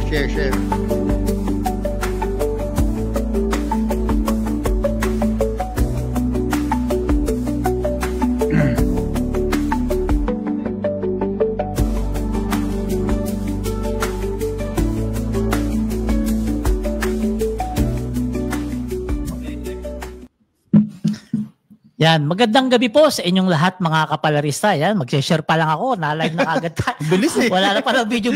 Share. Yan, magandang gabi po sa inyong lahat mga kapalarista. Yan, mag-share pa lang ako, na-live na agad tayo. Bilis eh. Wala na pa ng video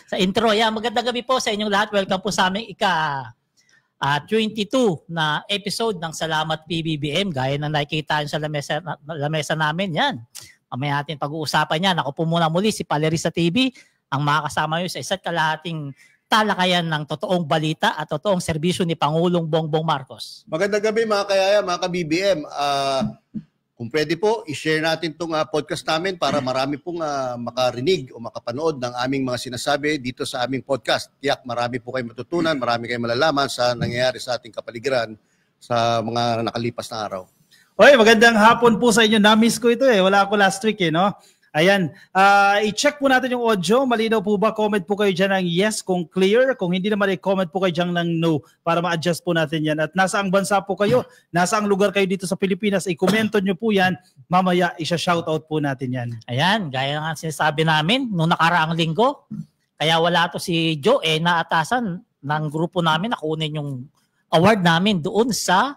sa intro. Yan, magandang gabi po sa inyong lahat. Welcome po sa aming 22 na episode ng Salamat PBBM. Gaya na nakikita sa lamesa namin. Yan, mamaya natin pag-uusapan yan. Ako po muna muli si Palerista TV, ang makakasama nyo sa isa't kalahating talakayan ng totoong balita at totoong serbisyo ni Pangulong Bongbong Marcos. Magandang gabi mga kayaya, mga ka-BBM. Kung pwede po, i-share natin itong podcast namin para marami pong makarinig o makapanood ng aming mga sinasabi dito sa aming podcast. Tiyak, marami po kayong matutunan, marami kayong malalaman sa nangyayari sa ating kapaligiran sa mga nakalipas na araw. Oy, magandang hapon po sa inyo. Na-miss ko ito eh. Wala ako last week eh, no? Ayan, i-check po natin yung audio. Malinaw po ba? Comment po kayo dyan ng yes kung clear. Kung hindi naman, i-comment po kayo dyan ng no para ma-adjust po natin yan. At nasa ang bansa po kayo, nasa ang lugar kayo dito sa Pilipinas, i-commento nyo po yan. Mamaya, isa-shoutout po natin yan. Ayan, gaya nga sinasabi namin nung nakaraang linggo. Kaya wala to si Joe, naatasan ng grupo namin na kunin yung award namin doon sa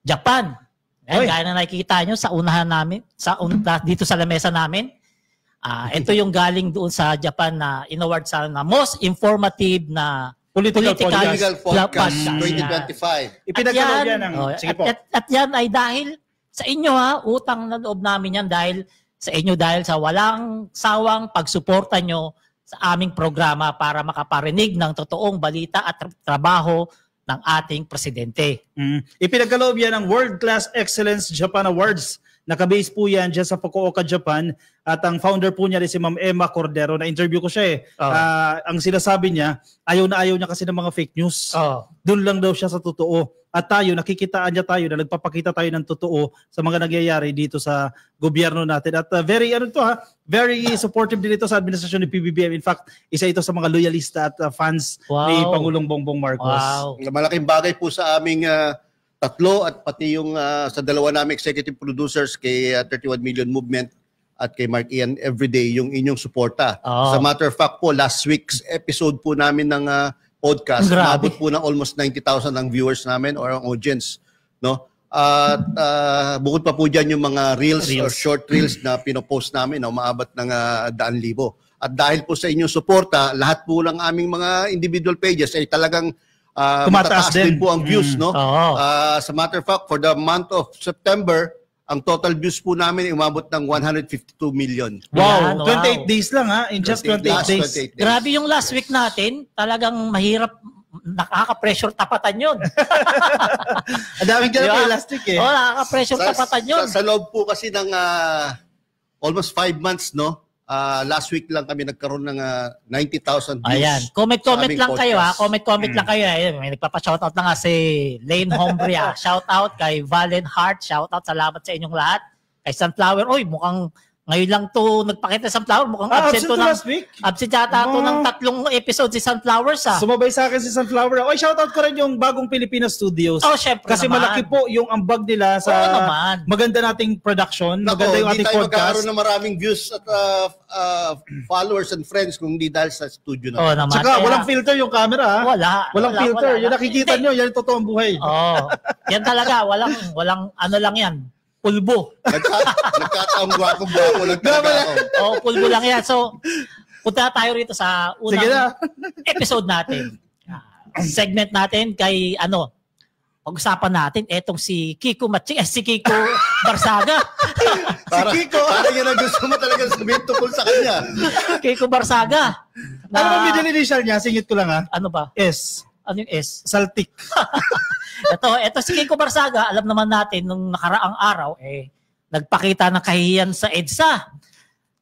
Japan. Ayan, gaya na nakikita nyo sa unahan namin, dito sa lamesa namin. Ito yung galing doon sa Japan na in-award sa na most informative na political podcast 2025. Ipinagkaloob yan ng... Sige po. At yan ay dahil sa inyo utang na loob namin yan dahil sa inyo dahil sa walang sawang pagsuporta nyo sa aming programa para makaparinig ng totoong balita at trabaho ng ating presidente. Ipinagkaloob yan ng World Class Excellence Japan Awards. Nakabase po yan dyan sa Fukuoka, Japan. At ang founder po niya si Ma'am Emma Cordero. Na-interview ko siya eh. Ang sinasabi niya, ayaw niya kasi ng mga fake news. Doon lang daw siya sa totoo. At tayo, nakikitaan niya tayo na nagpapakita tayo ng totoo sa mga nangyayari dito sa gobyerno natin. At very supportive din ito sa administrasyon ni PBBM. In fact, isa ito sa mga loyalista at fans ni Pangulong Bongbong Marcos. Wow. Malaking bagay po sa aming tatlo at pati yung sa dalawa naming executive producers kay 31 Million Movement at kay Mark Ian Everyday yung inyong suporta. As a matter of fact po, last week's episode po namin ng podcast, nabot po ng almost 90,000 ang viewers namin or ang audience. No? At bukod pa po dyan yung mga reels or short reels na pinopost namin na umaabot ng 100,000. At dahil po sa inyong suporta, lahat po ng aming mga individual pages ay talagang matataas din po ang views, no? As a matter of fact, for the month of September, ang total views po namin ay umabot ng 152 million. Wow, 28 days lang in just 28 days. Grabe yung last week natin, talagang mahirap, nakaka-pressure tapatan yun. Ang daming ganun last week eh. Nakaka-pressure tapatan yun. Sa loob po kasi ng almost 5 months, no? Last week lang kami nagkaroon ng 90,000 views. Ayan. Comment lang podcast. Kayo Comment lang kayo. Ayan. May nagpapa-shoutout na nga si Lane Hombria. Shoutout kay Valen Hart. Shoutout. Salamat sa inyong lahat. Kay Sunflower. Oy, mukhang ngayon lang to nagpakita sa Sunflower. Mukhang absent to last week. Absent yata to ng 3 episodes si Sunflowers. Sumabay sa akin si Sunflower. Oy, shoutout ko rin yung bagong Filipino Studios. Syempre kasi naman. Malaki po yung ambag nila sa maganda nating production. Maganda yung ating podcast. Hindi tayo magkakaroon ng maraming views at followers and friends kung hindi dahil sa studio na. Tsaka walang filter yung camera. Walang filter. Yung nakikita nyo, yan yung totoong buhay. Yan talaga. Walang ano lang yan. Pulbo. Nagkataong gwapong pulbo lang yan. So, punta tayo rito sa unang episode natin. Segment natin kay pag-usapan natin etong si Kiko Barsaga. Parang yan ang gusto mo talaga sabihin tungkol sa kanya. Kiko Barsaga. Ano ba middle initial niya? Singit ko lang Ano ba? S. Ano yung S? Saltik. Ito si Kiko Barsaga, alam naman natin nung nakaraang araw nagpakita ng kahihiyan sa EDSA.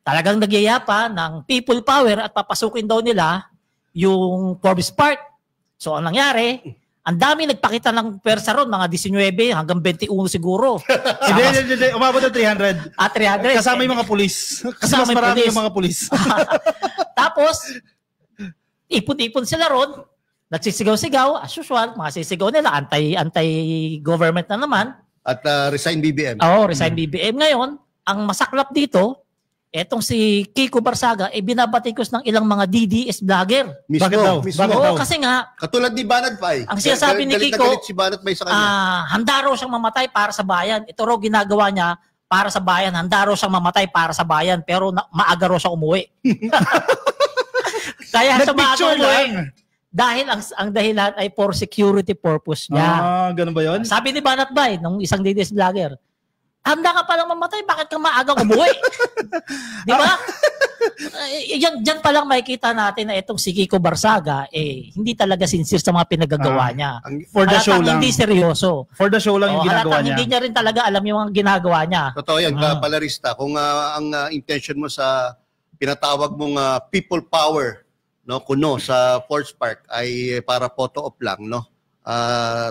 Talagang nagyayapa ng people power at papasukin daw nila yung Forbes Park. So ang nangyari, ang dami nagpakita ng persa ron, mga 19 hanggang 21 siguro. Hindi, umabot na 300. 300. Kasama yung mga pulis. Kasi mas marami yung mga pulis. Tapos, ipon-ipon sila ron, nagsisigaw-sigaw, as usual, mga sisigaw nila, anti-government na naman. At resign BBM. Oo, resign BBM. Ngayon, ang masaklap dito, etong si Kiko Barsaga, binabatikos ng ilang mga DDS vlogger. Mismo. Bakit daw? Mismo. Bakit Oo, daw? kasi nga, Katulad ni Banat Bay. ang sinasabi ni Galit na Kiko, galit si Banat Bay sa kanya. handa raw siyang mamatay para sa bayan. Ito raw ginagawa niya para sa bayan. Handa raw siyang mamatay para sa bayan, pero maaga raw siya umuwi. Kaya siya maaga Nag-picture umuwi. lang. Dahil ang dahilan ay for security purpose niya. Ganun ba yun? Sabi ni Banat Bay, nung isang DDS vlogger, handa ka palang mamatay, bakit ka maagang umuwi? Di ba? Diyan pa lang makikita natin na itong si Kiko Barsaga, hindi talaga sincere sa mga pinagagawa niya. For the show lang. Hindi seryoso. For the show lang yung ginagawa niya. Hindi niya rin talaga alam yung mga ginagawa niya. Totoo yan, Palarista. Kung ang intention mo sa pinatawag mong people power, no, kuno sa Force Park ay para photo op lang, no?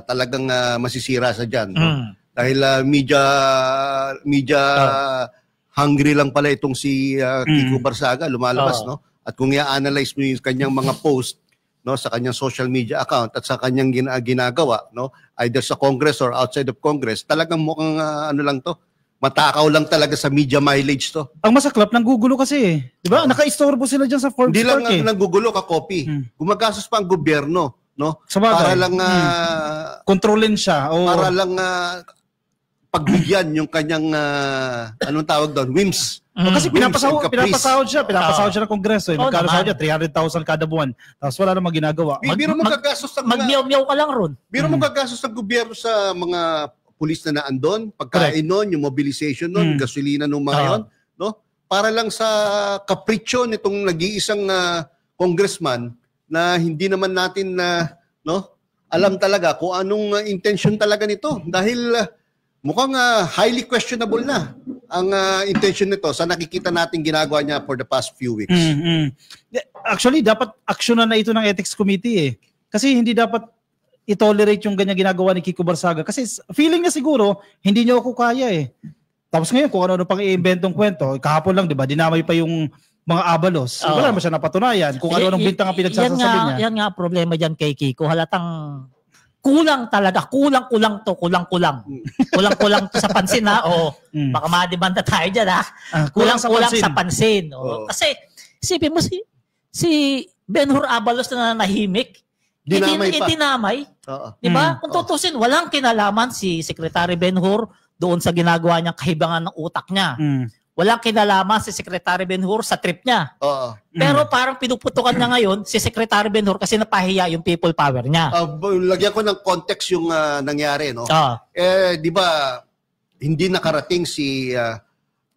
Talagang masisira sa diyan, no? Dahil media hungry lang pala itong si Kiko Barsaga, lumalabas, no? At kung i-analyze mo yung kanyang mga post, no, sa kanyang social media account at sa kanyang ginagawa, no, either sa Congress or outside of Congress, talagang mukhang ano lang to, matakaw lang talaga sa media mileage to. Ang masaklap, nanggugulo kasi eh. Di ba? Naka-istorbo sila dyan sa Forbes Hindi lang Park eh. nanggugulo ka copy. Gumagastos pa ang gobyerno, no? Sabagay. Para lang Kontrolin siya. para lang pagbigyan yung kanyang anong tawag doon, whims. Kasi Whims and caprice. pinapasahod siya ng Kongreso. Eh. Magkano naman. sahod niya? 300,000 kada buwan. Tapos wala namang ginagawa. Biro mo gagastos ng Magmiyaw-miyaw ka lang ron. biro mo gagastos ng gobyerno sa mga pulis na naandun, pagkain nun, yung mobilization nun, gasolina nung mga yon, no? Para lang sa kapritsyo nitong nag-iisang congressman na hindi naman natin no, alam talaga kung anong intention talaga nito dahil mukhang highly questionable na ang intention nito sa nakikita natin ginagawa niya for the past few weeks. Actually, dapat aksyonan na ito ng Ethics Committee eh. Kasi hindi dapat i-tolerate yung ganyan ginagawa ni Kiko Barsaga. Kasi feeling niya siguro, hindi niya ako kaya eh. Tapos ngayon, kung ano-ano pang i-inventong kwento, kahapon lang, di ba, dinamay pa yung mga Abalos. Wala naman siya napatunayan. Kung ano-anong bintang ang pinagsasasabi niya. Yan nga problema dyan kay Kiko. Halatang kulang talaga. Kulang-kulang to. Kulang-kulang. Kulang-kulang to sa pansin ha. O, baka madibanda tayo dyan ha. Kulang-kulang sa pansin. Kasi, isipin mo si Ben-Hur Abalos na nahimik. Dinamay. Diba? Kung tutusin, walang kinalaman si Secretary Ben-Hur doon sa ginagawa niyang kahibangan ng utak niya. Walang kinalaman si Secretary Ben-Hur sa trip niya. Pero parang pinuputukan niya ngayon si Secretary Ben-Hur kasi napahiya yung people power niya. Lagyan ko ng context yung nangyari, no? Di ba, hindi nakarating si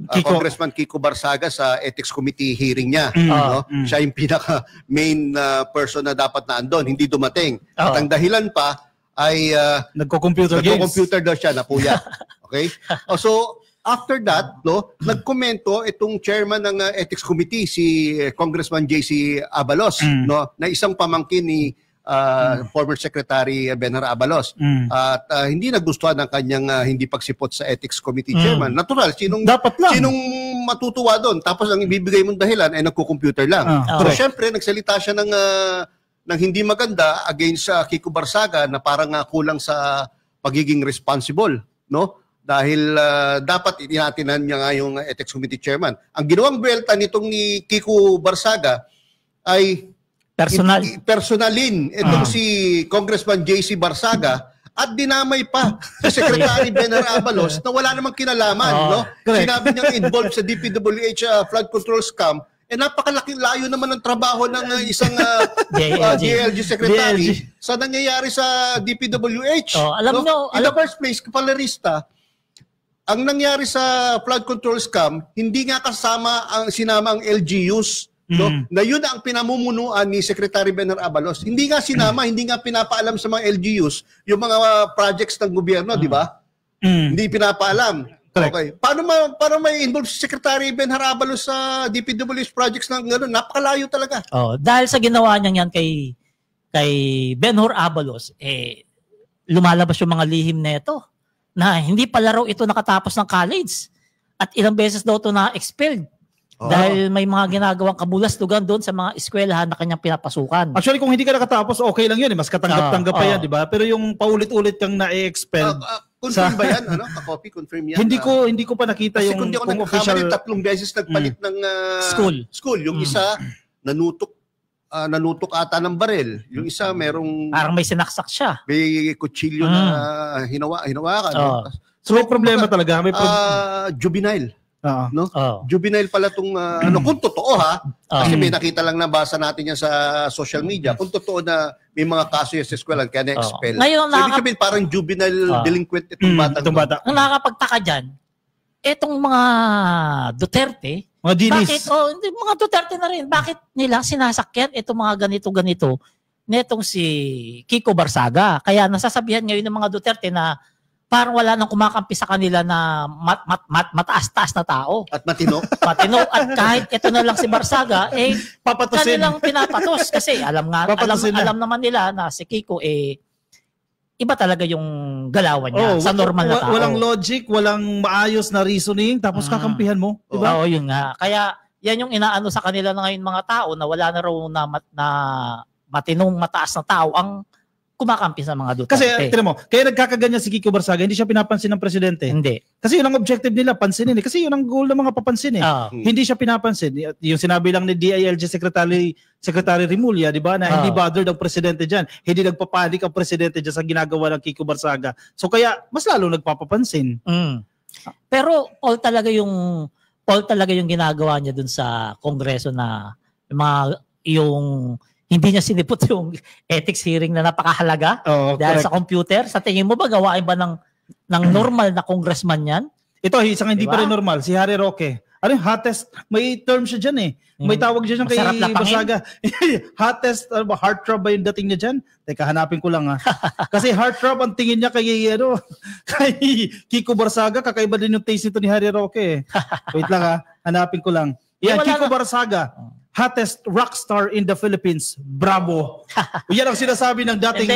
Congressman Kiko Barsaga sa Ethics Committee hearing niya. No? Siya yung pinaka main person na dapat na andon, hindi dumating. At ang dahilan pa ay nagko-computer daw siya, napuya. Okay? So after that, no, nagkomento itong chairman ng Ethics Committee si Congressman JC Abalos, no, na isang pamangkin ni former Secretary Ben-Hur Abalos. At hindi nagustuhan ng kanyang hindi pagsipot sa Ethics Committee Chairman. Natural, sinong matutuwa doon? Tapos ang ibibigay mong dahilan ay nagko-computer lang. So syempre, nagsalita siya ng hindi maganda against Kiko Barsaga na parang kulang sa pagiging responsible, no? Dahil dapat itinatinan niya nga yung Ethics Committee Chairman. Ang ginawang buwelta nitong ni Kiko Barsaga ay personalin itong si Congressman JC Barsaga at dinamay pa si Secretary Ben-Hur Abalos na wala namang kinalaman, no? Sinabi niya involved sa DPWH flood control scam. Napakalaking layo naman ng trabaho ng isang DLG secretary sa nangyayari sa DPWH. Alam nyo, in the first place, Palarista, ang nangyari sa flood control scam, hindi nga sinama ang LGUs. No? Na yun ang pinamumunuan ni Secretary Ben-Hur Abalos. Hindi nga sinama, hindi nga pinapaalam sa mga LGUs yung mga projects ng gobyerno, di ba? Hindi pinapaalam. Okay. Paano may involve si Secretary Ben-Hur Abalos sa DPWH projects ng gano'n? Napakalayo talaga. Dahil sa ginawa niya yan kay Ben-Hur Abalos, lumalabas yung mga lihim na ito na hindi pala raw ito nakatapos ng college at ilang beses daw ito na-expelled. Dahil may mga ginagawang kabulastugan doon sa mga eskwelahan na kanyang pinapasukan. Actually, kung hindi ka nakatapos, okay lang yun. Mas katanggap-tanggap pa yan, di ba? Pero yung paulit-ulit kang na-expel. Confirm ba yan? Copy, confirm yan? Hindi ko pa nakita kasi yung kung di ako official. 3 beses nagpalit ng school. Yung isa, nanutok ata ng barel. Yung isa, merong... Parang may sinaksak siya. May kutsilyo na hinawakan. So may problema talaga. May juvenile. No? Juvenile pala itong, kung totoo kasi may nakita lang nabasa natin yan sa social media, kung totoo na may mga kaso yung sa eskwela, kaya na-expel. Ngayon, so, ibig sabihin, parang juvenile delinquent itong bata. Ang nakakapagtaka dyan, etong mga Duterte, mga dinis. Bakit, mga Duterte na rin, bakit nila sinasakyan itong mga ganito-ganito netong si Kiko Barsaga? Kaya nasasabihan ngayon ng mga Duterte na parang wala nang kumakampi sa kanila na mataas-taas na tao. At matino. Matino. At kahit ito na lang si Barsaga, papatusin. Kanilang pinapatos. Kasi alam naman nila na si Kiko, iba talaga yung galawan niya sa normal na tao. Walang logic, walang maayos na reasoning, tapos kakampihan mo. Diba? Oo, yun nga. Kaya yan yung inaano sa kanila na ngayon mga tao na wala na raw na matinong mataas na tao ang kumakampi sa mga Duterte. Kasi, tinan mo, kaya nagkakaganyan si Kiko Barsaga, hindi siya pinapansin ng presidente. Hindi. Kasi yun ang objective nila, pansinin. Kasi yun ang goal ng mga papansin . Hindi siya pinapansin. Yung sinabi lang ni DILG Secretary Rimulya, di ba, na hindi bothered ang presidente dyan. Hindi nagpapanik ang presidente dyan sa ginagawa ng Kiko Barsaga. So kaya, mas lalo nagpapapansin. Pero all talaga yung ginagawa niya dun sa Kongreso na yung hindi niya sinipot yung ethics hearing na napakahalaga dahil sa computer. Sa tingin mo ba, gawain ba ng normal na congressman yan? Ito, isang hindi pa rin normal. Si Harry Roque. Ano yung hottest? May term siya dyan May tawag dyan kay Barsaga. Hottest, heart throb ba yung dating niya dyan? Teka, hanapin ko lang Kasi heart throb ang tingin niya kay Kiko Barsaga. Kakaiba din yung taste nito ni Harry Roque. Wait lang hanapin ko lang. Yan, Kiko Barsaga. Hottest rock star in the Philippines. Bravo. Yan ang sinasabi ng dating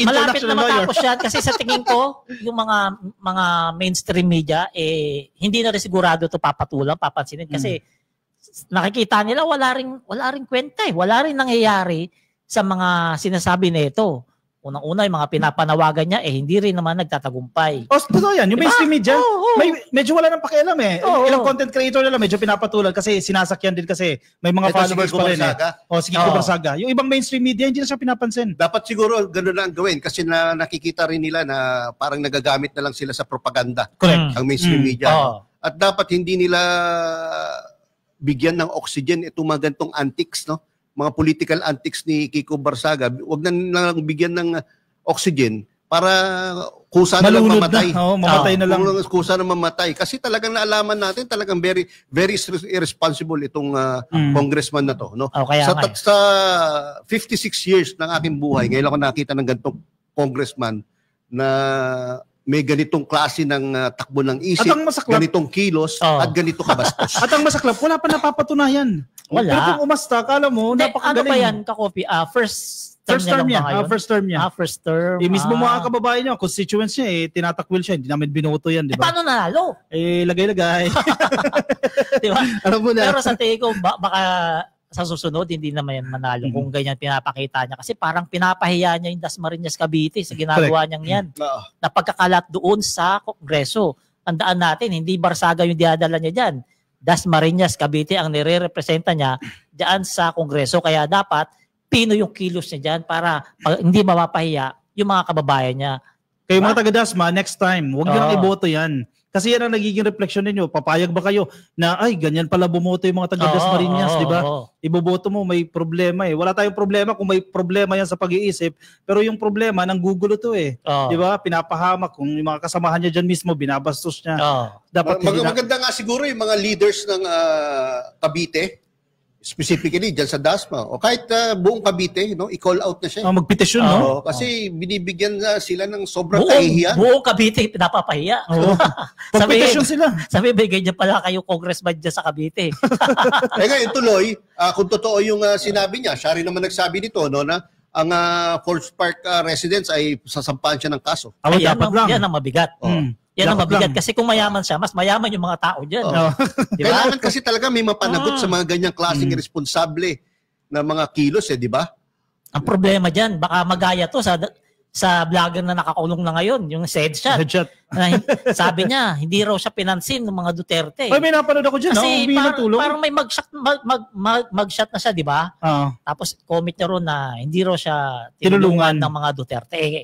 malapit na lawyer. matapos yan kasi sa tingin ko, yung mga mainstream media, hindi na rin sigurado ito papansinin kasi nakikita nila wala ring kwenta Wala rin nangyayari sa mga sinasabi nito. Unang-una, yung mga pinapanawagan niya, hindi rin naman nagtatagumpay. Totoo yan. Yung mainstream media, medyo wala nang pakialam Ilang content creator nila, medyo pinapatulan kasi sinasakyan din kasi may mga followers pa rin si Kiko Barsaga. Yung ibang mainstream media, hindi na siya pinapansin. Dapat siguro gano'n lang gawin kasi nakikita rin nila na parang nagagamit na lang sila sa propaganda. Correct. Ang mainstream media. At dapat hindi nila bigyan ng oxygen itong mga gantong antics, mga political antics ni Kiko Barsaga, wag na lang bigyan ng oxygen para kusa na lang mamatay. Mamatay na lang. Kusa na mamatay. Kasi talagang naalaman natin, talagang very, very irresponsible itong congressman na to. Sa 56 years ng aking buhay, ngayon ako nakita ng ganitong congressman na may ganitong klase ng takbo ng isip, ganitong kilos, at ganito kabastos. At ang masaklap, wala pa napapatunayan. Wala. Pero kung umasta, kala mo, napakagaling. Ano ba yan, Kakopi? First term niya. First term. Mismo mga kababayan niya, constituents niya, tinatakwil siya. Hindi namin binoto yan, di ba? Paano nanalo? Lagay-lagay. Di ba? Alam mo na. Pero sa tingin ko, baka sa susunod, hindi naman yan manalo kung ganyan pinapakita niya. Kasi parang pinapahiya niya yung Dasmariñas Cavite sa ginagawa niyang yan. Na pagkakalat doon sa Kongreso. Tandaan natin, hindi Barsaga yung diadala niya dyan. Dasmariñas Cavite ang nire-representa niya dyan sa Kongreso. Kaya dapat, pino yung kilos niya dyan para hindi mapapahiya yung mga kababayan niya. Kayo mga taga-Dasma, next time, huwag nyo nang iboto yan. Kasi yan ang nagiging refleksyon ninyo. Papayag ba kayo na, ganyan pala bumoto yung mga taga-Dasmariñas, di ba? Iboboto mo, may problema Wala tayong problema kung may problema yan sa pag-iisip. Pero yung problema, nanggugulo to Di ba? Pinapahamak. Kung yung mga kasamahan niya dyan mismo, binabastos niya. Dapat maganda nga siguro yung mga leaders ng Cavite, specifically dyan sa Dasma, o kahit buong Cavite, i-call out na siya. Magpetisyon, kasi binibigyan sila ng sobrang kahihiyan. Buong Cavite, pinapapahiya. Magpetisyon sila. Sabi, ganyan pala kayo congressman dyan sa Cavite. Ngayon tuloy, kung totoo yung sinabi niya, siya rin naman nagsabi dito, na ang Forest Park residents ay sasampahan siya ng kaso. Yan ang mabigat. Yan ang Dapat mabigat. lang. Kasi kung mayaman siya, mas mayaman yung mga tao dyan. Oo. Di ba? Kailangan kasi talaga may mapanagot sa mga ganyang klaseng responsable na mga kilos, di ba? Ang problema dyan, baka magaya to sa vlogger na nakakulong na ngayon, yung headshot. Headshot. Sabi niya, hindi raw siya pinansin ng mga Duterte. Ay, may napanood ako dyan. Kasi Tulong. parang may mag-shot na siya, di ba? Tapos comment niya ron na hindi raw siya tinulungan ng mga Duterte.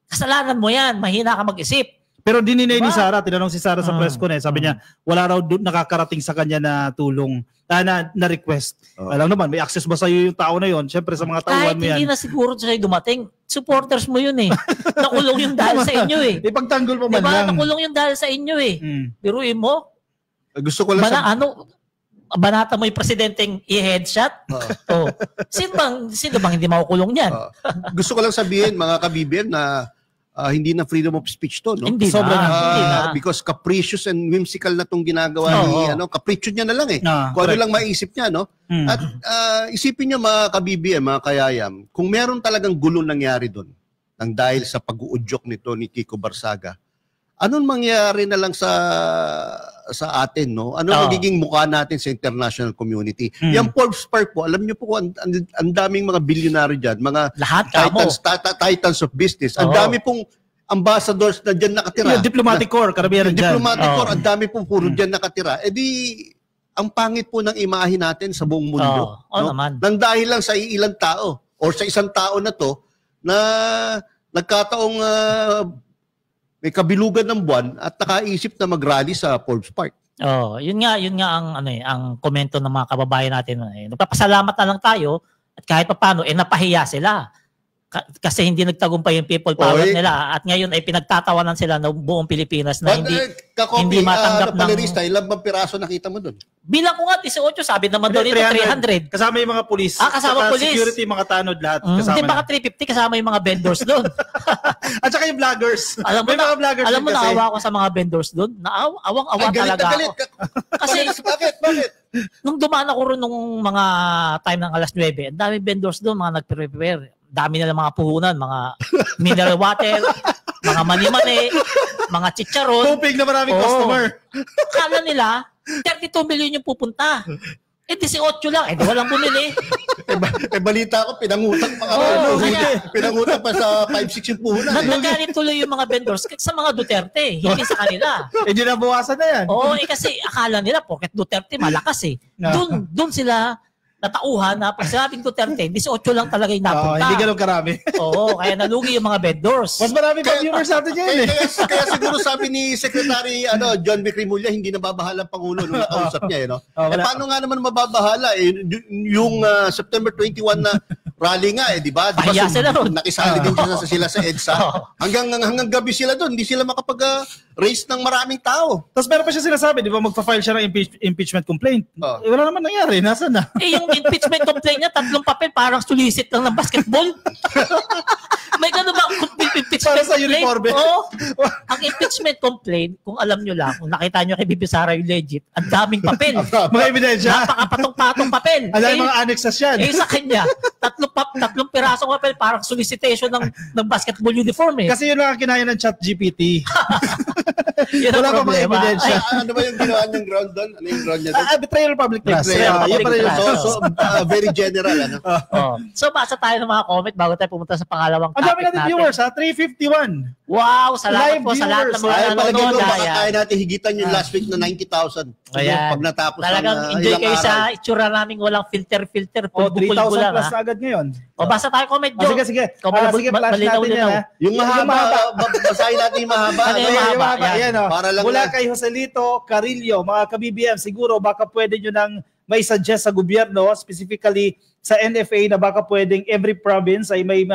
Kasalanan mo yan, mahina ka mag-isip. Pero dininay ni Diba? Sara, tinanong si Sara sa press con sabi niya, wala raw nakakarating sa kanya na tulong, na request. Alam naman, may access ba sa'yo yung tao na yon? Siyempre sa mga tauhan Kahit mo yan. hindi na siguro sa'yo dumating, supporters mo yun eh. Nakulong yung dahil sa inyo eh. Ipagtanggol mo man Diba? lang. Nakulong yung dahil sa inyo eh. Biruin mo, Gusto ko lang banata mo yung presidenteng i-headshot? Sino bang hindi makukulong niyan? Gusto ko lang sabihin, mga kabibian, na hindi na freedom of speech to, no? Hindi Sobrang hindi na. Because capricious and whimsical na tong ginagawa ni capriccio niya na lang eh. Kung ano lang maisip niya, no? At isipin niyo, mga kabibian, mga kayayam, kung meron talagang gulo nangyari doon nang dahil sa pag-uudyok nito ni Kiko Barsaga, anong mangyari na lang sa atin, no? Ano magiging mukha natin sa international community? Yung Forbes Park po, alam niyo po ang daming mga bilyonaryo diyan, mga Lahat titans of business. Ang dami pong ambassadors na diyan nakatira. Yung diplomatic corps, karamihan dyan. Diplomatic corps, ang dami pong puro diyan nakatira. Eh di ang pangit po ng imahe natin sa buong mundo. Naman. Nang dahil lang sa ilang tao or sa isang tao na to na nagkataong may kabilugan ng buwan at nakaisip na mag-rally sa Forbes Park. Yun nga ang komento ng mga kababayan natin. Nagpapasalamat na lang tayo at kahit papaano napahiya sila. Kasi hindi nagtagumpay yung people power nila at ngayon ay pinagtatawanan sila ng buong Pilipinas na hindi matanggap ng ilang bang piraso nakita mo doon? Bilang ko nga 18, sabi naman doon dito 300. Kasama yung mga pulis. Kasama pulis. Security, mga tanod lahat. Kasama Hindi baka 350 kasama yung mga vendors doon. At saka yung vloggers. Alam mo naawa ko sa mga vendors doon. Awang-awa talaga ako. Kasi bakit? Nung dumaan ako ron nung mga time ng alas 9, ang dami vendors doon, mga nagprepare. Dami nila mga puhunan, mga mineral water, mga mani-mani, mga chicharon. Tupig na maraming customer. Akala nila, 32 million yung pupunta. 18 lang. Walang bumili. Balita ko, pinangutang pa pinangutang pa sa 5-6 yung puhunan. Nagalit tuloy yung mga vendors sa mga Duterte, hindi sa kanila. Hindi na buwasan na yan. Kasi akala nila, porket Duterte malakas eh. Doon sila natauhan na pag sinabing Duterte, 18 lang talaga yung napunta. Hindi ganun karami. Kaya nalugi yung mga vendors. Mas marami pa viewers natin yan Kaya siguro sabi ni Secretary John B. Rimulya, hindi nababahala ang Pangulo nung nakausap niya. Paano nga naman mababahala? Yung September 21 na rally nga, di ba? Pahiya sila ron. Nakisali din sila sa EDSA. Hanggang gabi sila doon, hindi sila makapag-raise ng maraming tao. Tapos meron pa siya sinasabi, di ba, magpa-file siya ng impeachment complaint. Wala naman nangyari, nasaan na? Yung impeachment complaint niya, 3 papel, parang sulisit lang ng basketball. May gano'n ba impeachment para sa complaint? uniforme? Ang impeachment complaint, kung alam nyo lang, kung nakita nyo kay Bibi Sara yung legit, ang daming papel. Mga ebidensya. Napakapatong-patong papel. Ang daming mga annexes yan. Sa kanya, 3 pirasong papel, parang solicitation ng basketball uniform eh. Kasi yun lang ang kinaya ng ChatGPT. Wala pa mga ebidensya. Ano ba yung ginawa niyang ground doon? Ano yung ground niya doon? Betrayal of public trust. Very general. So, basa tayo ng mga comment bago tayo pumunta sa pangalawang topic natin. Ang dami natin viewers, 351. Wow, salamat Live po sa lahat ng mga nanonood. Baka kaya natin higitan yung last week na 90,000. Pag natapos talagang enjoy kayo sa itsura naming walang filter. 3,000 plus na agad ngayon. Basa tayo comment, Joe. Sige, flash natin yan. Yung mahaba, basahin natin yung mahaba. Mula kay Joselito Carillo, mga ka-BBM, siguro baka pwede nyo nang may suggest sa gobyerno, specifically sa NFA, na baka pwedeng every province ay may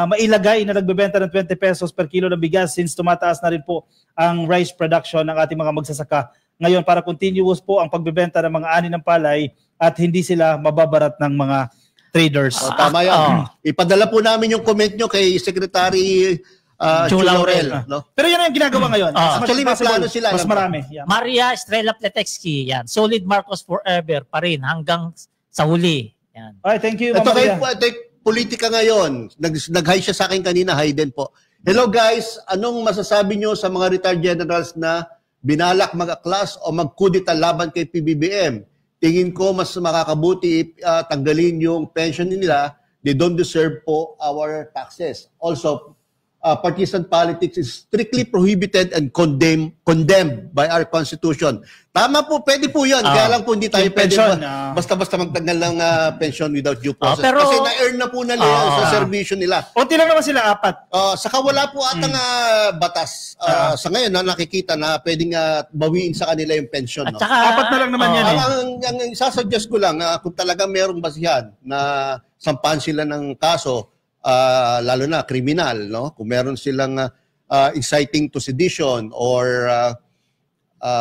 mailagay na nagbebenta ng 20 pesos per kilo ng bigas, since tumataas na rin po ang rice production ng ating mga magsasaka ngayon, para continuous po ang pagbebenta ng mga ani ng palay at hindi sila mababarat ng mga traders. Tama yan. Ipadala po namin yung comment nyo kay Secretary Laurel. No? Pero yan ang ginagawa ngayon. Actually, may plano sila. Mas marami. Yeah. Maria Estrella Pletexki, yan. Solid Marcos forever pa rin hanggang sa huli. Yan. Ay, thank you, Ito Maria. politika ngayon. Nag-hi siya sa akin kanina, hi din po. Hello guys, anong masasabi nyo sa mga retired generals na binalak mag-aklas o magkudita laban kay PBBM? Tingin ko mas makakabuti tanggalin yung pension nila. They don't deserve po our taxes. Also, partisan politics is strictly prohibited and condemned by our Constitution. Tama po, pwede po yan. Kaya lang po hindi tayo pwede basta-basta magtanggal ng pension without due process. Pero, kasi na-earn na po nila sa servisyo nila. Unti lang naman sila, 4. Saka wala po atang batas sa ngayon na nakikita na pwedeng bawiin sa kanila yung pension. At saka, 4 na lang naman yan. Ang isasuggest ko lang, kung talaga merong basihan na sampahan sila ng kaso, lalo na kriminal, no? Kung meron silang inciting to sedition or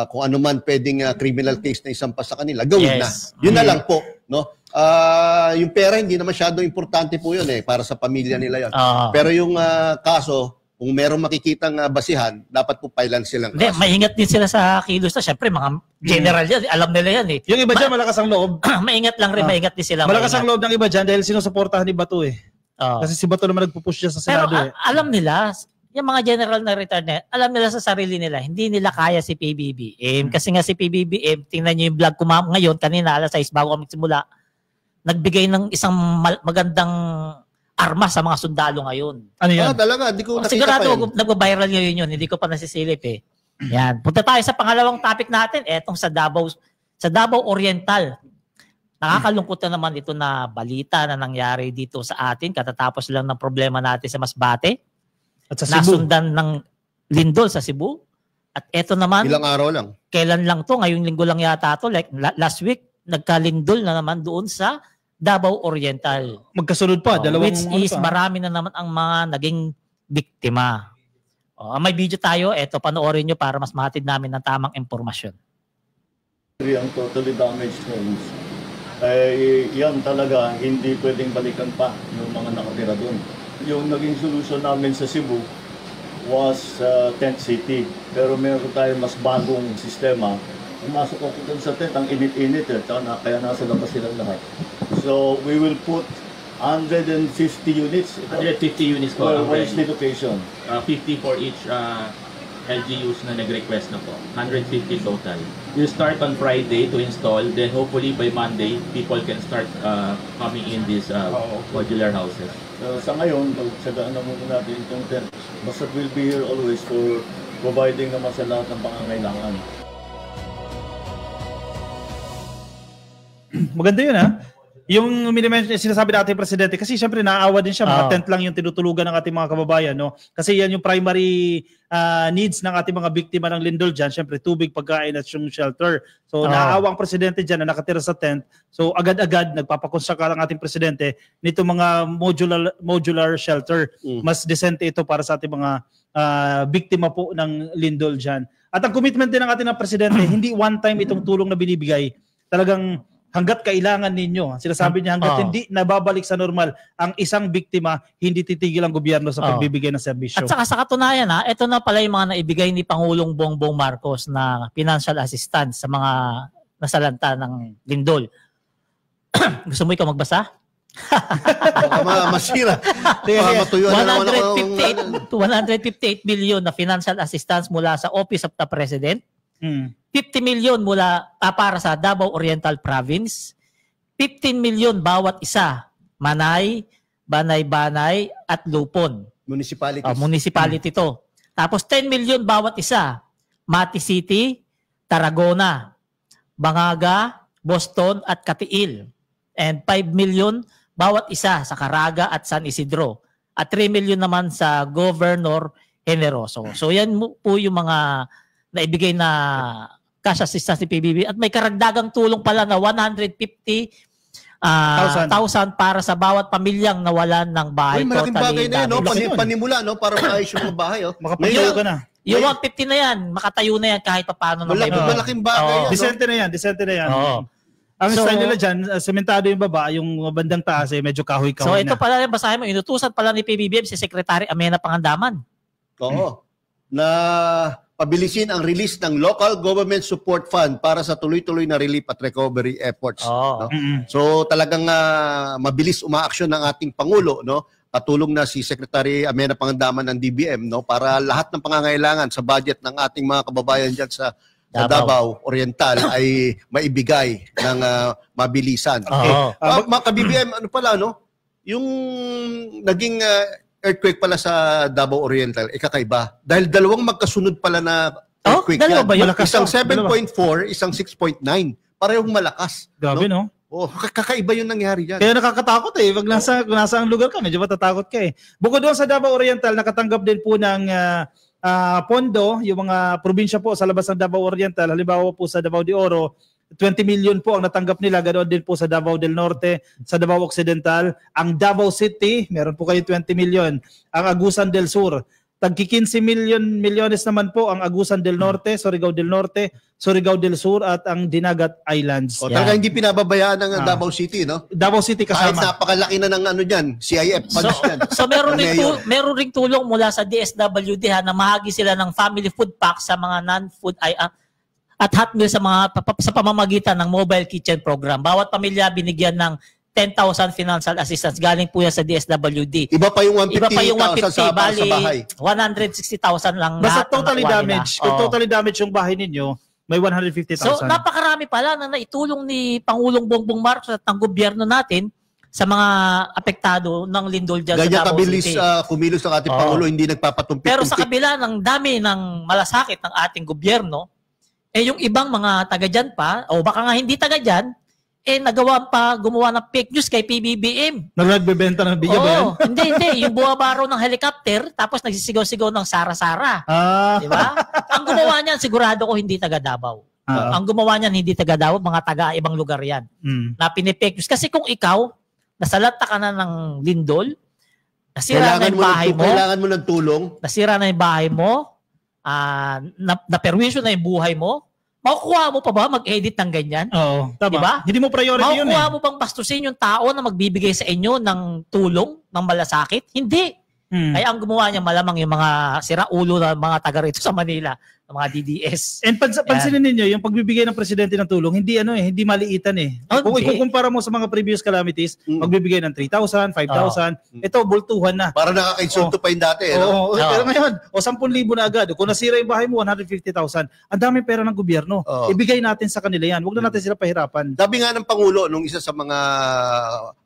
kung ano man pwedeng criminal case na isampa sa kanila, gawin na. Yun na lang po, no? Yung pera hindi na masyado importante po yun para sa pamilya nila yun. Pero yung kaso, kung merong makikitang basihan, dapat po pailan silang kaso. Maingat din sila sa kilos na. Siyempre, mga general yan, alam nila yan Yung iba dyan, malakas ang loob. Maingat lang rin, maingat din sila. Malakas ang loob ng iba dyan dahil sinusuportahan ni Bato Kasi si Bato naman nagpupush siya sa Senado. Pero alam nila, yung mga general na retired na, alam nila sa sarili nila, hindi nila kaya si PBBM. Kasi nga si PBBM, tingnan nyo yung vlog ko ngayon, kanina alas 6 bago kami simula, nagbigay ng isang magandang armas sa mga sundalo ngayon. Ano yan? Talaga, hindi ko nakita sigurado, pa yun. nag-viral ngayon yun, hindi ko pa nasisilip Yan. Punta tayo sa pangalawang topic natin, etong sa Davao Oriental. Nakakalungkot na naman ito na balita na nangyari dito sa atin katatapos lang ng problema natin sa Masbate. At sa Cebu. Nasundan ng lindol sa Cebu. At eto naman, ilang araw lang. Kailan lang to? Ngayong linggo lang yata to. Like last week, nagkalindol na naman doon sa Davao Oriental. Magkasunod pa. Which is marami na naman ang mga naging biktima. May video tayo. Eto, panoorin nyo para mas mahatid namin ng tamang impormasyon. Ang totally damaged homes. Yan talaga, hindi pwedeng balikan pa yung mga nakatira doon. Yung naging solusyon namin sa Cebu was tent city. Pero meron tayong mas bagong sistema. Pumasok ako doon sa tent, ang init-init kaya nasa labas silang lahat. So we will put 150 units. 150 units po. Where is the location? 50 for each LGUs na nag-request na po. 150 total. We'll start on Friday to install. Then hopefully by Monday, people can start coming in these modular houses. Sa ngayon, pagsagaan na muna natin itong tent. Basta we'll be here always for providing naman sa lahat ng pangangailangan. Maganda yun Yung sinasabi natin Presidente, kasi syempre naaawa din siya, mga tent lang yung tinutulugan ng ating mga kababayan, no? Kasi yan yung primary needs ng ating mga biktima ng lindol dyan, syempre tubig, pagkain at yung shelter. So naaawa ang Presidente dyan na nakatira sa tent. So agad-agad nagpapakonstruct ang ating Presidente nito mga modular shelter. Mas decente ito para sa ating mga biktima po ng lindol dyan. At ang commitment din ng ating Presidente, hindi one time itong tulong na binibigay. Talagang hanggat kailangan ninyo. Sinasabi niya hanggat hindi nababalik sa normal ang isang biktima, hindi titigil ang gobyerno sa pagbibigay ng serbisyo. At saka sa katunayan ito na pala yung mga naibigay ni Pangulong Bongbong Marcos na financial assistance sa mga nasalanta ng lindol. Gusto mo ikaw magbasa? Masira. Matuyuan na naman ako. 158 million na financial assistance mula sa Office of the President. 50 million mula para sa Davao Oriental Province, 15 million bawat isa, Manay, Banay-Banay at Lupon. Municipalities. Municipality to. Tapos 10 million bawat isa, Mati City, Tarragona, Bangaga, Boston at Katiil. And 5 million bawat isa sa Caraga at San Isidro. At 3 million naman sa Governor Generoso. So yan po yung mga naibigay na cash assistance ni PBB at may karagdagang tulong pala na 150,000 para sa bawat pamilyang nawalan ng bahay. Malaking bagay na yun, panimula, para maayos yung mga bahay. Makapagtayo ka na. Yung 150 na yan, makatayo na yan kahit paano. Malaking bagay yan. Decente na yan. Ang style nila dyan, sementado yung baba, yung bandang taas medyo kahoy-kahoy na. So ito pala, basahin mo, inutusan pala ni PBBM si Secretary Amena Pangandaman. Oo. Na pabilisin ang release ng Local Government Support Fund para sa tuloy-tuloy na relief at recovery efforts. No? So talagang mabilis umaaksyon ng ating Pangulo, no? katulong na si Secretary Amena Pangandaman ng DBM, no, para lahat ng pangangailangan sa budget ng ating mga kababayan diyan sa Davao Oriental ay maibigay ng mabilisan. Mga ka-BBM, ano pala, no? Yung naging earthquake pala sa Davao Oriental, kakaiba. Dahil dalawang magkasunod pala na earthquake yan. Ba yun? Isang 7.4, isang 6.9. Parehong malakas. Grabe, no? Oh, kakaiba yung nangyari dyan. Kaya nakakatakot eh. Kung nasa ang lugar ka, medyo matatakot ka eh. Bukod doon sa Davao Oriental, nakatanggap din po ng pondo, yung mga probinsya po sa labas ng Davao Oriental. Halimbawa po sa Davao de Oro, 20 million po ang natanggap nila. Ganoon din po sa Davao del Norte, sa Davao Occidental. Ang Davao City, meron po kayo 20 million. Ang Agusan del Sur, tagki 15 milyones naman po ang Agusan del Norte, Surigao del Norte, Surigao del Sur at ang Dinagat Islands. Talaga hindi pinababayaan ng Davao City, no? Davao City kasama. Kahit napakalaki na ng ano diyan, CIF funds yan. So meron ring tulong mula sa DSWD na mahagi sila ng family food pack sa mga non-food at hot meal sa pamamagitan ng mobile kitchen program. Bawat pamilya binigyan ng 10,000 financial assistance. Galing po yan sa DSWD. Iba pa yung 150,000 sa bahay. 160,000 lang basta lahat. Totally damage. Kung totally damage yung bahay ninyo, may 150,000. So napakarami pala na naitulong ni Pangulong Bongbong Marcos at ng gobyerno natin sa mga apektado ng lindol dyan Ganyan sa Davao kabilis City. Kumilos ang ating Pangulo, hindi nagpapatumpik-tumpik. Pero sa kabila ng dami ng malasakit ng ating gobyerno, yung ibang mga taga dyan pa, o baka nga hindi taga dyan, gumawa ng fake news kay PBBM. Nagbebenta ng biya ba yan? Hindi. Yung buwabaro ng helicopter, tapos nagsisigaw-sigaw ng Sara-Sara. Di ba? Ang gumawa niyan, sigurado ko hindi taga Davao. Ang gumawa niyan, hindi taga Davao, mga taga ibang lugar yan. Na pinifake news. Kasi kung ikaw, nasalata ka na ng lindol, nasira na yung bahay mo, kailangan mo ng tulong, nasira na yung bahay mo, naperwisyo na yung buhay mo, makukuha mo pa ba mag-edit ng ganyan? Oo, tama. Diba? Hindi mo priority yun eh. Makukuha mo bang bastusin yung tao na magbibigay sa inyo ng tulong, ng malasakit? Hindi. Kaya ang gumawa niya malamang yung mga siraulo na mga taga rito sa Manila, ng mga DDS. And pansinin ninyo, yung pagbibigay ng presidente ng tulong, hindi hindi maliitan eh. Kung ikukumpara mo sa mga previous calamities, magbibigay ng 3,000, 5,000, ito bultuhan na. Para nakakainsulto pa yung dati. Pero ngayon, 10,000 na agad. Kung nasira yung bahay mo, 150,000. Ang dami pera ng gobyerno. Ibigay natin sa kanila yan. Huwag na natin sila pahirapan. Sabi nga ng Pangulo, nung isa sa mga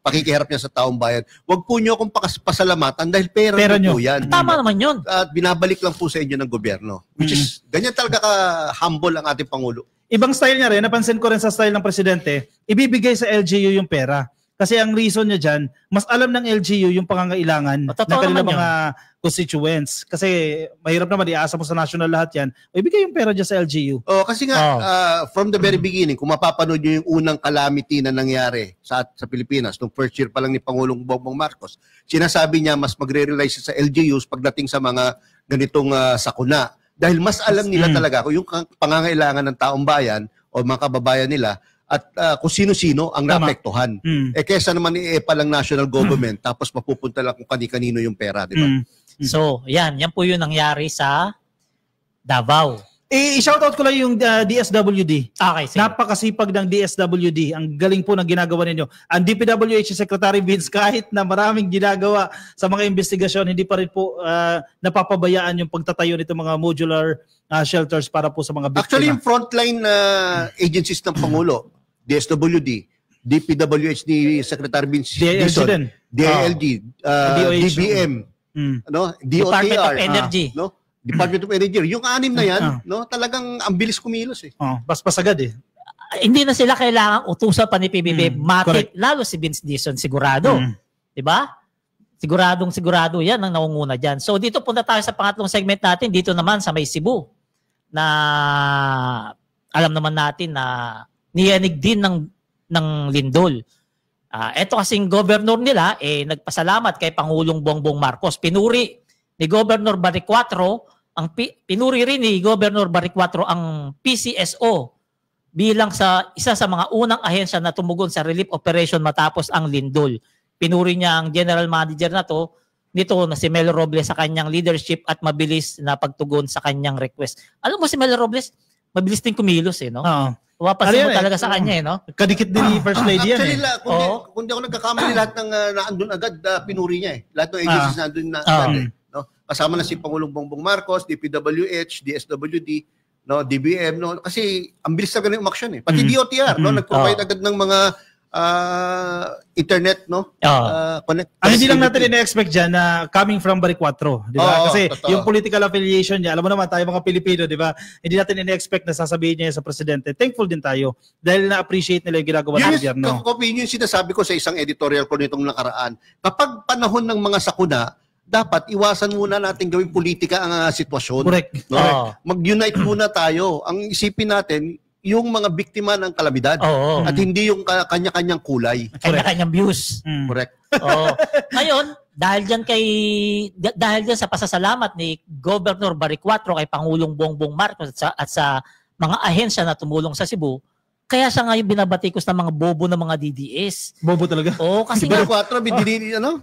pakikiharap niya sa taong bayan, huwag po niyo akong pasalamatan dahil pera niyo po yan. Tama naman yun. At binabalik lang po sa inyo ng gobyerno. Which is, ganyan talaga ka-humble ang ating Pangulo. Ibang style niya rin, napansin ko rin sa style ng presidente, ibibigay sa LGU yung pera. Kasi ang reason niya dyan, mas alam ng LGU yung pangangailangan ng kanilang mga constituents. Kasi mahirap naman, iasa mo sa national lahat yan. O ibigay yung pera dyan sa LGU. Kasi nga, from the very beginning, kung mapapanood nyo yung unang calamity na nangyari sa Pilipinas, nung first year pa lang ni Pangulong Bongbong Marcos, sinasabi niya mas magre-rely sa LGUs pagdating sa mga ganitong sakuna. Dahil mas alam nila talaga kung yung pangangailangan ng taong bayan o mga kababayan nila at kung sino-sino ang naapektuhan. Kesa naman i-epa lang national government tapos mapupunta lang kung kani-kanino yung pera, di ba? So, yan po yung nangyari sa Davao. I-shoutout ko lang yung DSWD. Okay, sige. Napakasipag ng DSWD. Ang galing po ng ginagawa ninyo. Ang DPWH Secretary Vince, kahit na maraming ginagawa sa mga investigasyon, hindi pa rin po napapabayaan yung pagtatayo nito mga modular shelters para po sa mga biktima. Actually, yung frontline agencies ng Pangulo, DSWD, DPWH ni Secretary Vince Dizon, DILG, DBM, Department of Energy. Department of Energy. Yung anim na yan, talagang ang bilis kumilos eh. Paspas agad eh. Hindi na sila kailangang utusan pa ni PBB. Matik, lalo si Vince Dizon, sigurado. Diba? Sigurado yan ang naunguna dyan. So dito punta tayo sa pangatlong segment natin. Dito naman sa may Cebu na alam naman natin na niyanig din ng lindol. Ito kasing governor nila nagpasalamat kay Pangulong Bongbong Marcos. Pinuri ni Governor Baricuatro, pinuri rin ni Governor Baricuatro ang PCSO bilang isa sa mga unang ahensya na tumugon sa relief operation matapos ang lindol. Pinuri niya ang general manager nito na si Mel Robles sa kanyang leadership at mabilis na pagtugon sa kanyang request. Alam mo si Mel Robles, mabilis din kumilos no? Wapasin mo talaga sa kanya, no? Kadikit din ni First Lady yan. Actually, kung di ako nagkakamali, lahat ng naandun agad, pinuri niya eh. Lahat ng agencies naandun na agad. No? Kasama na si Pangulong Bongbong Marcos, DPWH, DSWD, no, DBM, no? Kasi ang bilis na ganun umaksyon eh. Pati DOTR, no? Nag-provide agad ng mga internet, no? Connect. Ang hindi lang natin ina-expect dyan na coming from Bari 4, di ba? Kasi totoo. Yung political affiliation niya, alam mo naman tayo mga Pilipino, di ba? Hindi natin ina-expect na sasabihin niya sa presidente. Thankful din tayo dahil na-appreciate nila yung ginagawa ng gobyerno. Yun yung sinasabi ko sa isang editorial ko nitong nakaraan. Kapag panahon ng mga sakuna, dapat iwasan muna natin gawing politika ang sitwasyon. Correct. No? Mag-unite muna tayo. Ang isipin natin, yung mga biktima ng kalamidad at hindi yung kanya-kanyang kulay. Kanya-kanyang views. Correct. Ngayon, dahil dyan sa pasasalamat ni Governor Bari 4 kay Pangulong Bongbong Marcos at sa mga ahensya na tumulong sa Cebu, kaya siya ngayon binabatikos ng mga bobo ng mga DDS. Bobo talaga? Oo, kasi nga 4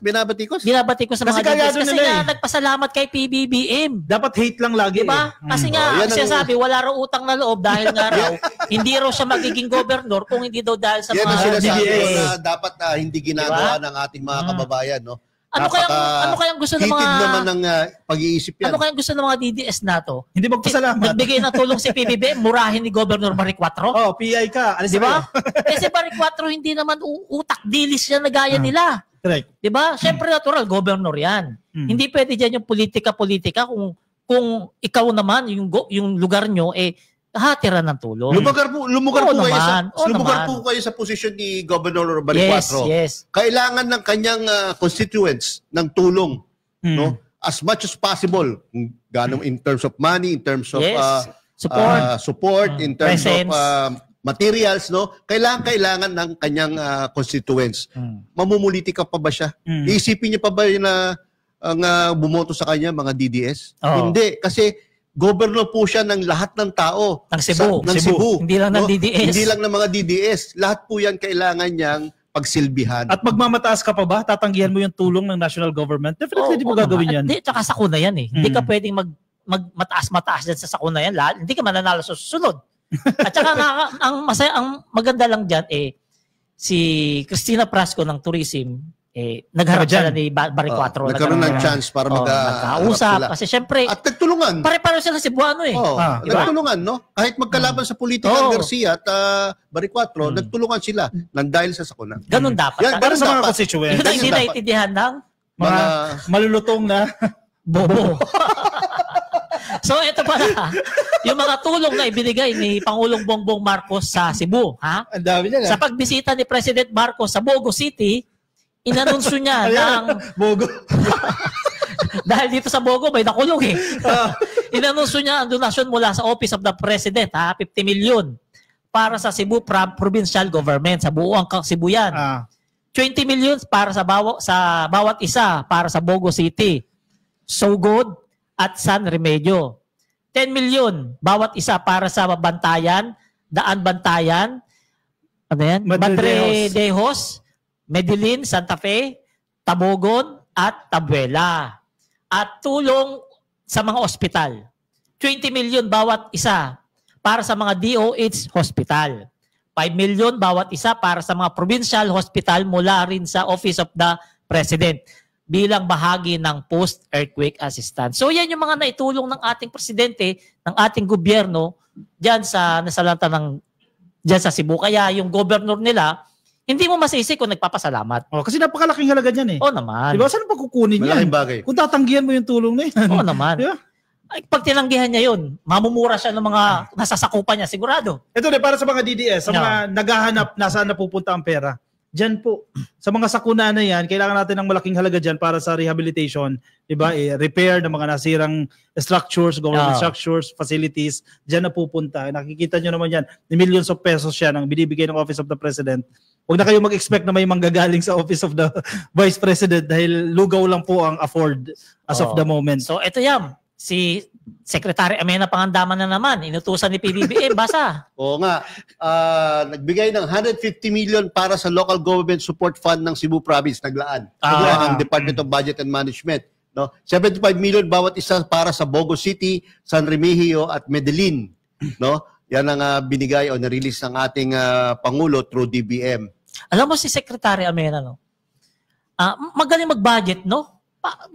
binabatikos? Binabatikos ng mga DDS kasi nga nagpasalamat kay PBBM. Dapat hate lang lagi. Diba? Kasi nga, siya sabi, wala raw utang na loob dahil nga raw, hindi raw siya magiging gobernador kung hindi daw dahil sa mga DDS. Yan na dapat hindi ginagawa ng ating mga kababayan, no? Ano kayang gusto ng mga hitid naman ng pag-iisip yan. Ano kayang gusto ng mga DDS na to? Hindi magpasalamat. Nagbigay ng tulong si PBBM, murahin ni Governor Bari 4. PI ka. Di ba? Kasi Bari 4 hindi naman utak dilis siya na gaya nila. Correct. Di ba? Siyempre natural, governor yan. Hindi pwede dyan yung politika kung ikaw naman, yung lugar nyo, hatira ng tulong. Lumagar po kayo sa posisyon ni Governor Bari 4. Yes. Kailangan ng kanyang constituents ng tulong, no? As much as possible. Ganong in terms of money, in terms of support, in terms of materials, no? Kailangan ng kanyang constituents. Mamumulitika pa ba siya? Iisipin niya pa ba na ang bumoto sa kanya mga DDS? Hindi, kasi governor po siya ng lahat ng tao. Ng Cebu. Hindi lang ng DDS. Hindi lang ng mga DDS. Lahat po yan kailangan niyang pagsilbihan. At magmamataas ka pa ba? Tatanggihan mo yung tulong ng national government? Definitely hindi mo gagawin yan. Hindi, tsaka sakuna yan eh. Hindi ka pwedeng magmataas-mataas dyan sa sakuna yan. Hindi ka mananalo sa susunod. At tsaka ang maganda lang dyan si Cristina Prasco ng Tourism, nagharap sila ni Bari 4. Nagkaroon ng chance para magkausap. Kasi syempre, at nagtulungan. Pare-pareho sila Cebuano diba? Nagtulungan, no? Kahit magkalaban sa political Garcia at Bari 4, nagtulungan sila nang dahil sa sakuna. Ganun dapat. Yan, para sa mga constituents. Yun ang hindi naintindihan ng mga malulutong na bobo. So ito pala, yung mga tulong na ibinigay ni Pangulong Bongbong Marcos sa Cebu. Ang dami niya. Sa pagbisita ni President Marcos sa Bogo City, inanunsyo niya ng Bogo. dahil dito sa Bogo may nakulong inanunsyo niya ang donasyon mula sa Office of the President, 50 million para sa Cebu Provincial Government, sa buong Cebu yan. 20 million para sa bawat isa para sa Bogo City, Sogod at San Remedio. 10 million bawat isa para sa Bantayan, Daan Bantayan, Madre Dejos, Medellin, Santa Fe, Tabogon, at Tabuela. At tulong sa mga ospital. 20 million bawat isa para sa mga DOH hospital. 5 million bawat isa para sa mga provincial hospital mula rin sa Office of the President bilang bahagi ng post-earthquake assistance. So yan yung mga naitulong ng ating presidente, ng ating gobyerno dyan sa nasalanta dyan sa Cebu. Kaya yung governor nila, hindi mo masisi kung nagpapasalamat. Kasi napakalaking halaga niyan eh. Oo naman. Diba? Saan pagkukunin yan? Malaking bagay. Kung tatanggihan mo yung tulong na yan. Oo naman. Diba? Ay, pag tinanggihan niya yun, mamumura siya ng mga nasasakupan niya, sigurado. Ito para sa mga DDS, sa mga naghahanap nasaan napupunta ang pera. Diyan po, sa mga sakuna na yan, kailangan natin ng malaking halaga dyan para sa rehabilitation, diba? Repair ng mga nasirang structures, government structures, facilities, dyan napupunta. Nakikita nyo naman yan, millions of pesos siya nang binibigay ng Office of the President. Huwag na kayo mag-expect na may manggagaling sa Office of the Vice President dahil lugaw lang po ang afford as of the moment. So ito yan, si Secretary Amena Pangandaman na naman, inutusan ni PBBM, basa. Oo nga, nagbigay ng 150 million para sa Local Government Support Fund ng Cebu Province, naglaan. Ang Department of Budget and Management. No? 75 million bawat isa para sa Bogo City, San Remigio at Medellin. No? Yan ang binigay o na-release ng ating Pangulo through DBM. Alam mo si Secretary Amena, no? Magaling mag-budget, no?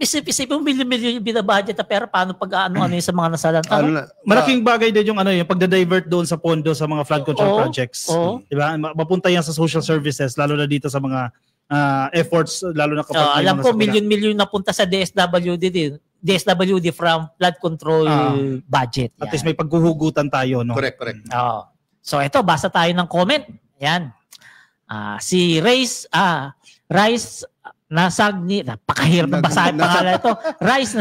Isipin mo milyon-milyon yung binabudget na pera, paano pag-ano yung sa mga nasalanta? Malaking bagay din yung yung pagda-divert doon sa pondo sa mga flood control projects. Diba? Mapunta yan sa social services, lalo na dito sa mga efforts, lalo na kapag alam ko, milyon-milyon na punta sa DSWD from flood control budget. At least may paghuhugutan tayo, no? Correct. So ito, basa tayo ng comment. Yan. Si Rice napakahirap na basahin pangalan ito. Rice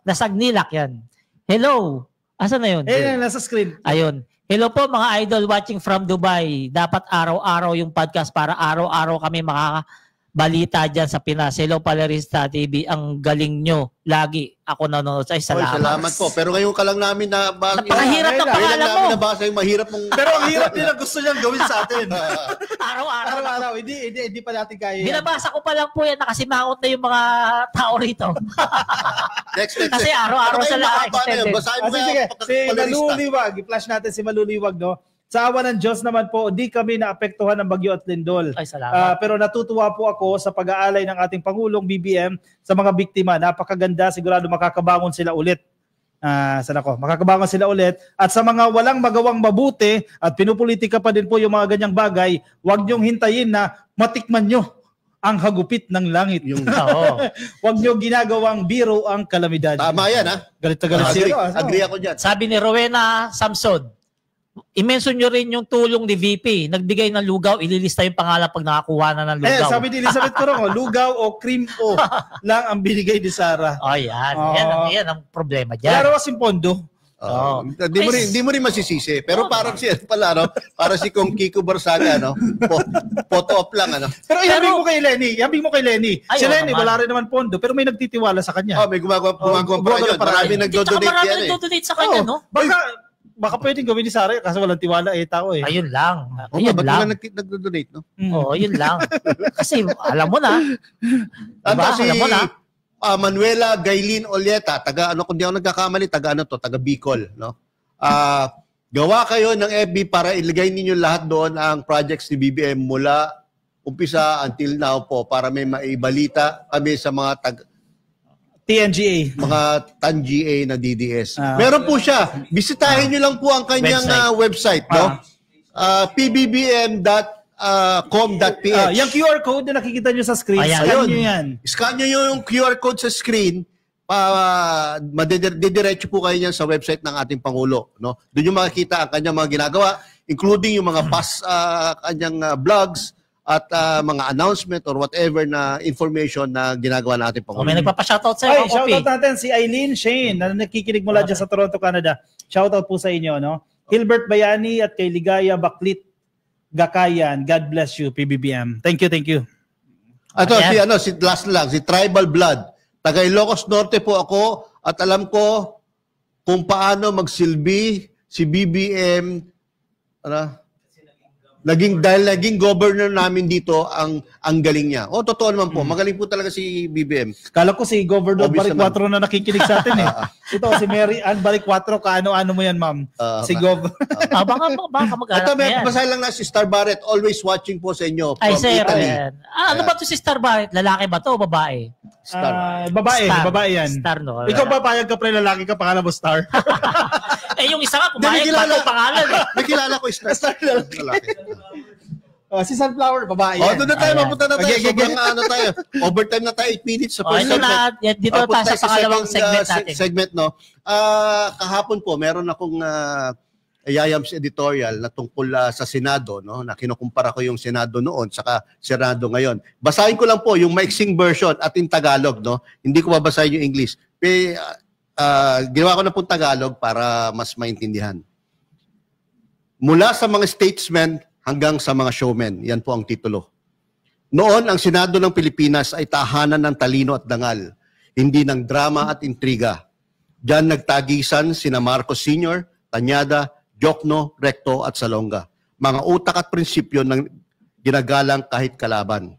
Nasagnilak yan. Hello. Asa na yun? Nasa screen. Ayun. Hello po mga idol watching from Dubai. Dapat araw-araw yung podcast para araw-araw kami makakabalita dyan sa Pinas. Hello Palerista TV. Ang galing nyo. Lagi ako nanonood. Salamat. Salamat po. Pero ngayon ka lang namin napakahirap ng pangalan mo. Nabasa yung mahirap mong... Pero ang hirap din ang gusto niyang gawin sa atin. Araw-araw. Hindi pa natin kaya yan. Binabasa ko pa lang po yan. Nakasimangot na yung mga tao rito. Next. Kasi araw-araw sa lahat. Basahin mo si Maluliwag. I-flash natin si Maluliwag, no? Sa awa ng Diyos naman po, di kami naapektuhan ng bagyo at lindol. Ay, salamat. Pero natutuwa po ako sa pag-aalay ng ating Pangulong BBM sa mga biktima. Napakaganda, sigurado makakabangon sila ulit. Makakabangon sila ulit. At sa mga walang magawang mabuti at pinupolitika pa din po yung mga ganyang bagay, huwag niyong hintayin na matikman nyo ang hagupit ng langit. Huwag nyo ginagawang biro ang kalamidad. Tama yan, ha? Galit na galit siya. Agree ako dyan. Sabi ni Rowena Samson, i-mention nyo rin yung tulong ni VP. Nagbigay ng lugaw, ililista yung pangalan pag nakakuha na ng lugaw. Sabi ni Elizabeth Corongo, lugaw o cream o lang ang binigay ni Sarah. Yan. Yan ang problema dyan. Klaro kasing pondo. Hindi mo rin masisisi. Pero parang siya pala, no? Para si Kong Kiko Barsaga, no? Photo op lang, ano? Pero ihambing mo kay Lenny. Si Lenny, wala rin naman pondo, pero may nagtitiwala sa kanya. May gumagawa pa rin yun. Marami nagdo-donate yan, Marami nagdo-donate sa kanya, no? Baka pwedeng gawin ni Sarah kasi walang tiwala tao eh. Ayun lang. Ba't wala nagdo-donate, no? Yun lang. Kasi alam mo na. Diba? Alam mo na. Manuela Gaylin Olieta, kung di ako nagkakamali, taga Bicol, no? Gawa kayo ng FB para ilagay ninyo lahat doon ang projects ni BBM mula umpisa until now po para may maibalita kami sa mga TNGA. Mga TAN-GA na DDS. Meron po siya. Bisitahin nyo lang po ang kanyang website, no? pbbm.com.ph. Yung QR code na nakikita nyo sa screen, scan nyo yan. Scan nyo yung QR code sa screen, didiretso po kayo niyan sa website ng ating Pangulo. No? Doon yung makikita ang kanyang mga ginagawa, including yung mga past kanyang vlogs, at mga announcement or whatever na information na ginagawa natin Pangulo. May nagpapa-shoutout sa'yo. Shoutout natin si Eileen Shane na nakikinig mula dyan sa Toronto, Canada. Shoutout po sa inyo, no? Hilbert Bayani at kay Ligaya Baklit Gakayan. God bless you, PBBM. Thank you. Si last lang, si Tribal Blood. Taga Ilocos Norte po ako at alam ko kung paano magsilbi si BBM dahil naging governor namin dito ang galing niya. Totoo naman po. Magaling po talaga si BBM. Kala ko si Governor Baricuatro na nakikinig sa atin eh. Ito si Mary Ann Baricuatro, kaano-ano mo yan, ma'am? Si Governor. Baka mag-anak na yan. Basahin lang na si Star Barrett, always watching po sa inyo from Italy. Ano ba to si Star Barrett? Lalaki ba to o babae? Babae yan. Star, no? Ikaw ba payag ka pre lalaki ka, pangalan mo Star? Yung isa nga, pumayag ba ito pangalan eh. Nakilala ko Star lalaki. Si Sunflower, babae yan. Doon na tayo, mapunta na tayo. Sobrang tayo. Overtime na tayo, 8 minutes sa first segment. Dito tayo sa pangalawang segment natin. Segment, no? Kahapon po, meron akong Yayams editorial na tungkol sa Senado, no? Na kinukumpara ko yung Senado noon saka Senado ngayon. Basahin ko lang po yung maiksing version at in Tagalog, no? Hindi ko babasahin yung English. Ginawa ko na pong Tagalog para mas maintindihan. Mula sa mga statesmen hanggang sa mga showmen. Yan po ang titulo. Noon, ang Senado ng Pilipinas ay tahanan ng talino at dangal, hindi ng drama at intriga. Diyan nagtagisan sina Marcos Sr., Tanyada, Jokno, Recto at Salonga. Mga utak at prinsipyo ng ginagalang kahit kalaban.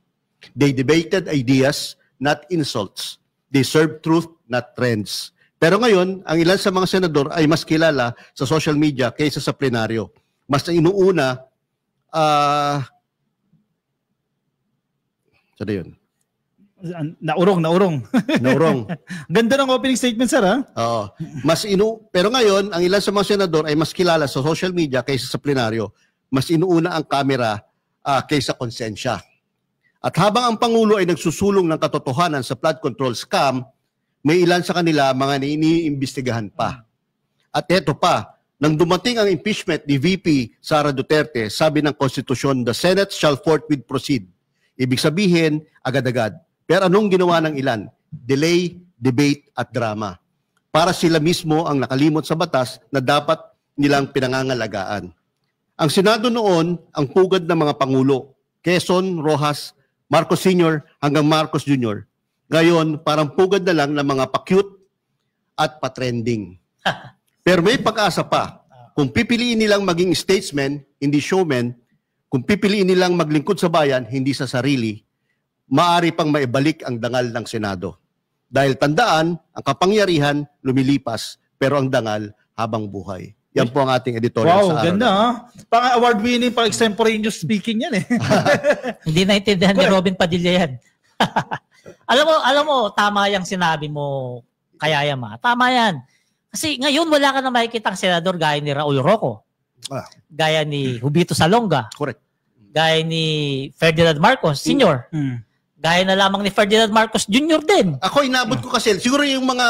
They debated ideas, not insults. They served truth, not trends. Pero ngayon, ang ilan sa mga senador ay mas kilala sa social media kaysa sa plenaryo. Mas inuuna, sana yun. Naurong. Naurong. Ganda ng opening statement, sir, ha? Oo. Pero ngayon, ang ilan sa mga senador ay mas kilala sa social media kaysa sa plenaryo. Mas inuuna ang kamera kaysa konsensya. At habang ang Pangulo ay nagsusulong ng katotohanan sa flood control scam, may ilan sa kanila mga iniimbestigahan pa. At eto pa, nang dumating ang impeachment ni VP Sara Duterte, sabi ng konstitusyon, the Senate shall forthwith proceed. Ibig sabihin, agad-agad. Pero anong ginawa ng ilan? Delay, debate, at drama. Para sila mismo ang nakalimot sa batas na dapat nilang pinangangalagaan. Ang Senado noon, ang pugad ng mga Pangulo, Quezon, Rojas, Marcos Sr. hanggang Marcos Jr. Ngayon, parang pugad na lang ng mga pa-cute at pa-trending. Pero may pag-asa pa. Kung pipiliin nilang maging statesman, hindi showman, kung pipiliin nilang maglingkod sa bayan, hindi sa sarili, maaari pang maibalik ang dangal ng Senado. Dahil tandaan, ang kapangyarihan lumilipas, pero ang dangal habang buhay. Yan po ang ating editorial sa araw. Wow, ganda, ha? Pang-award winning, pang-extemporaneous speaking yan, eh. Hindi naintindihan ni Robin Padilla yan. Alam mo, tama yung sinabi mo, Kayayama. Tama yan. Kasi ngayon wala ka na makikitang senador gaya ni Raul Roco, gaya ni Hubito Salonga, Correct. gaya ni Ferdinand Marcos Sr., gaya na lamang ni Ferdinand Marcos Jr. din. Ako inabot ko kasi, siguro yung mga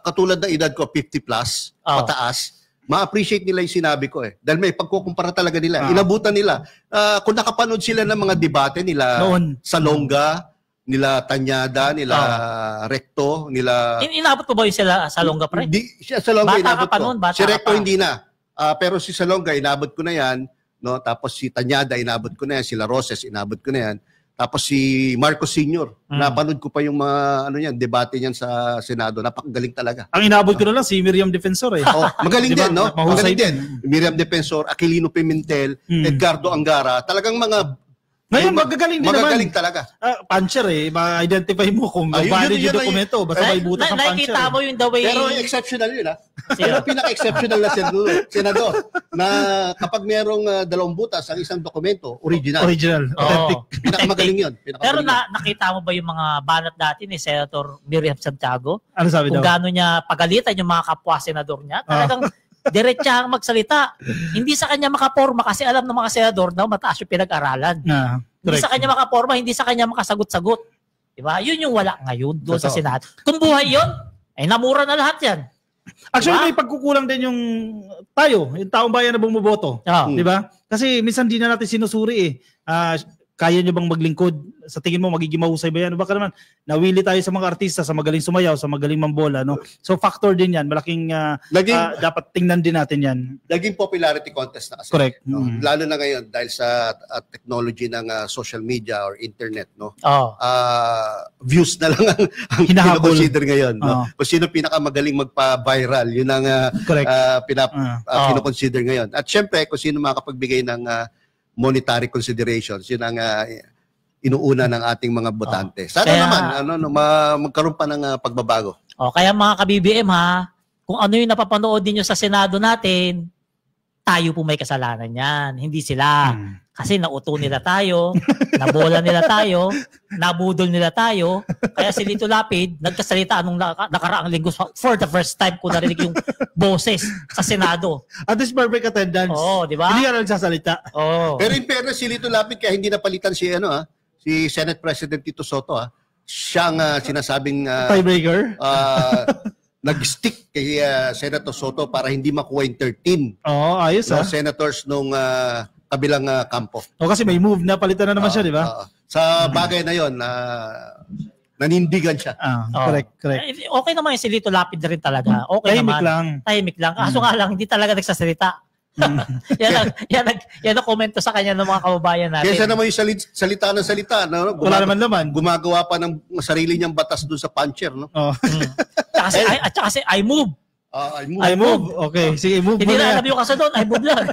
katulad ng edad ko, 50 plus, pataas, ma-appreciate nila yung sinabi ko eh. Dahil may pagkukumpara talaga nila. Inabutan nila. Kung nakapanood sila ng mga debate nila, Salonga, nila Tanyada, nila Recto, nila... Inabot mo ba yung sila Salonga, pre? Hindi, siya Salonga bata inabot ka pa ko. nun, bata Si ka Recto pa. hindi na. Pero si Salonga, inabot ko na yan. No? Tapos si Tanyada, inabot ko na yan. Sila Roses, inabot ko na yan. Tapos si Marcos Sr., napanood ko pa yung mga debate niyan sa Senado. Napakagaling talaga. Ang inabot ko na lang, si Miriam Defensor, eh. Magaling Diba? din, no? Mahusay Magaling din. Miriam Defensor, Aquilino Pimentel, Edgardo Angara. Talagang mga... Ngayon, magagaling din naman. Magagaling talaga. Puncher, eh. Ma-identify mo kung valid yung dokumento. Basta may butas ng puncher. Nakikita mo yung the way... Pero exceptional yun, ha? Pero pinaka-exceptional na senador na kapag merong 2 butas ang isang dokumento, original. Authentic. Pinakamagaling yun. Pero nakita mo ba yung mga banat dati ni Senator Miriam Santiago? Ano sabi Kung daw? gaano niya pagalitan yung mga kapwa senador niya? Talagang diretsahang magsalita. Hindi sa kanya makaporma kasi alam ng mga senador na mataas yung pinag-aralan. Hindi sa kanya makaporma, hindi sa kanya makasagot-sagot. Diba? Yun yung wala ngayon doon sa Senado. Kung buhay yun, ay namura na lahat yan. Actually, may pagkukulang din yung tayo, yung taong bayan na bumuboto. Di ba? Kasi minsan di na natin sinusuri eh. Kaya nyo bang maglingkod? Sa tingin mo, magiging mahusay ba yan? Baka naman, nawili tayo sa mga artista, sa magaling sumayaw, sa magaling mambola. No? So factor din yan. Malaking dapat tingnan din natin yan. Naging popularity contest na kasi. Correct. No? Lalo na ngayon dahil sa technology ng social media or internet. No? Views na lang ang kino-consider ngayon. No? Kung sino pinakamagaling magpa-viral, yun ang kino-consider ngayon. At syempre, kung sino makapagbigay ng monetary considerations, yun ang inuuna ng ating mga botante. Sana naman magkaroon pa ng pagbabago. Kaya mga ka-BBM ha, kung ano yung napapanood niyo sa Senado natin, tayo po may kasalanan yan, hindi sila. Kasi nauto nila tayo, nabola nila tayo, nabudol nila tayo. Kaya si Lito Lapid, nagkasalita anong nakaraang linggo for the first time ko narinig yung boses sa Senado. At least perfect attendance. Di ba? Hindi ka nagsasalita. Pero in fairness, si Lito Lapid, kaya hindi napalitan si Senate President Tito Soto. Siyang sinasabing tiebreaker. Nag-stick kay Senator Soto para hindi makuha yung 13 ayos senators nung kabilang kampo. Kasi may move na palitan na naman siya, di ba? Sa bagay na yon, nanindigan siya. Correct. Okay naman yung si Lito Lapid rin talaga. Okay naman. Tahimik lang. Kaso nga lang, hindi talaga nagsasalita. yan ang komento sa kanya ng mga kababayan natin. Kesa naman yung salita ng salita. No? Wala naman laman. Gumagawa pa ng sarili niyang batas doon sa puncher. No? At saka si I move. I move. Okay. Sige, move hindi mo na. Hindi na alam yung kasunod. I move lang.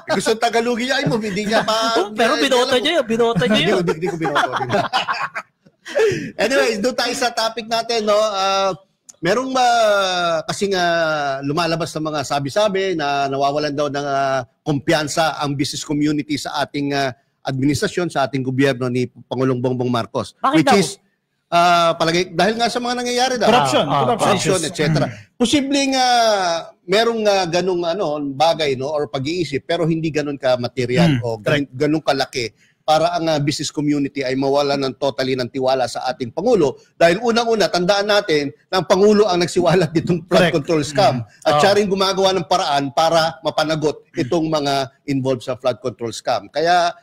Gusto ng Tagalogin niya, I move. Hindi niya pa... Pero binoto niyo yun. Hindi ko binoto. Anyway, doon tayo sa topic natin. No? merong kasing lumalabas na mga sabi-sabi na nawawalan daw ng kumpiyansa ang business community sa ating administrasyon, sa ating gobyerno ni Pangulong Bongbong Marcos. Bakit which daw? is palagi dahil nga sa mga nangyayari daw. Corruption, etc. Posibleng merong ganung bagay or pag-iisip pero hindi ganun ka material o ganun kalaki para ang business community ay mawala ng totally ng tiwala sa ating Pangulo. Dahil unang-una, tandaan natin na ang Pangulo ang nagsiwalat nitong flood control scam. At siya rin gumagawa ng paraan para mapanagot itong mga involved sa flood control scam. Kaya,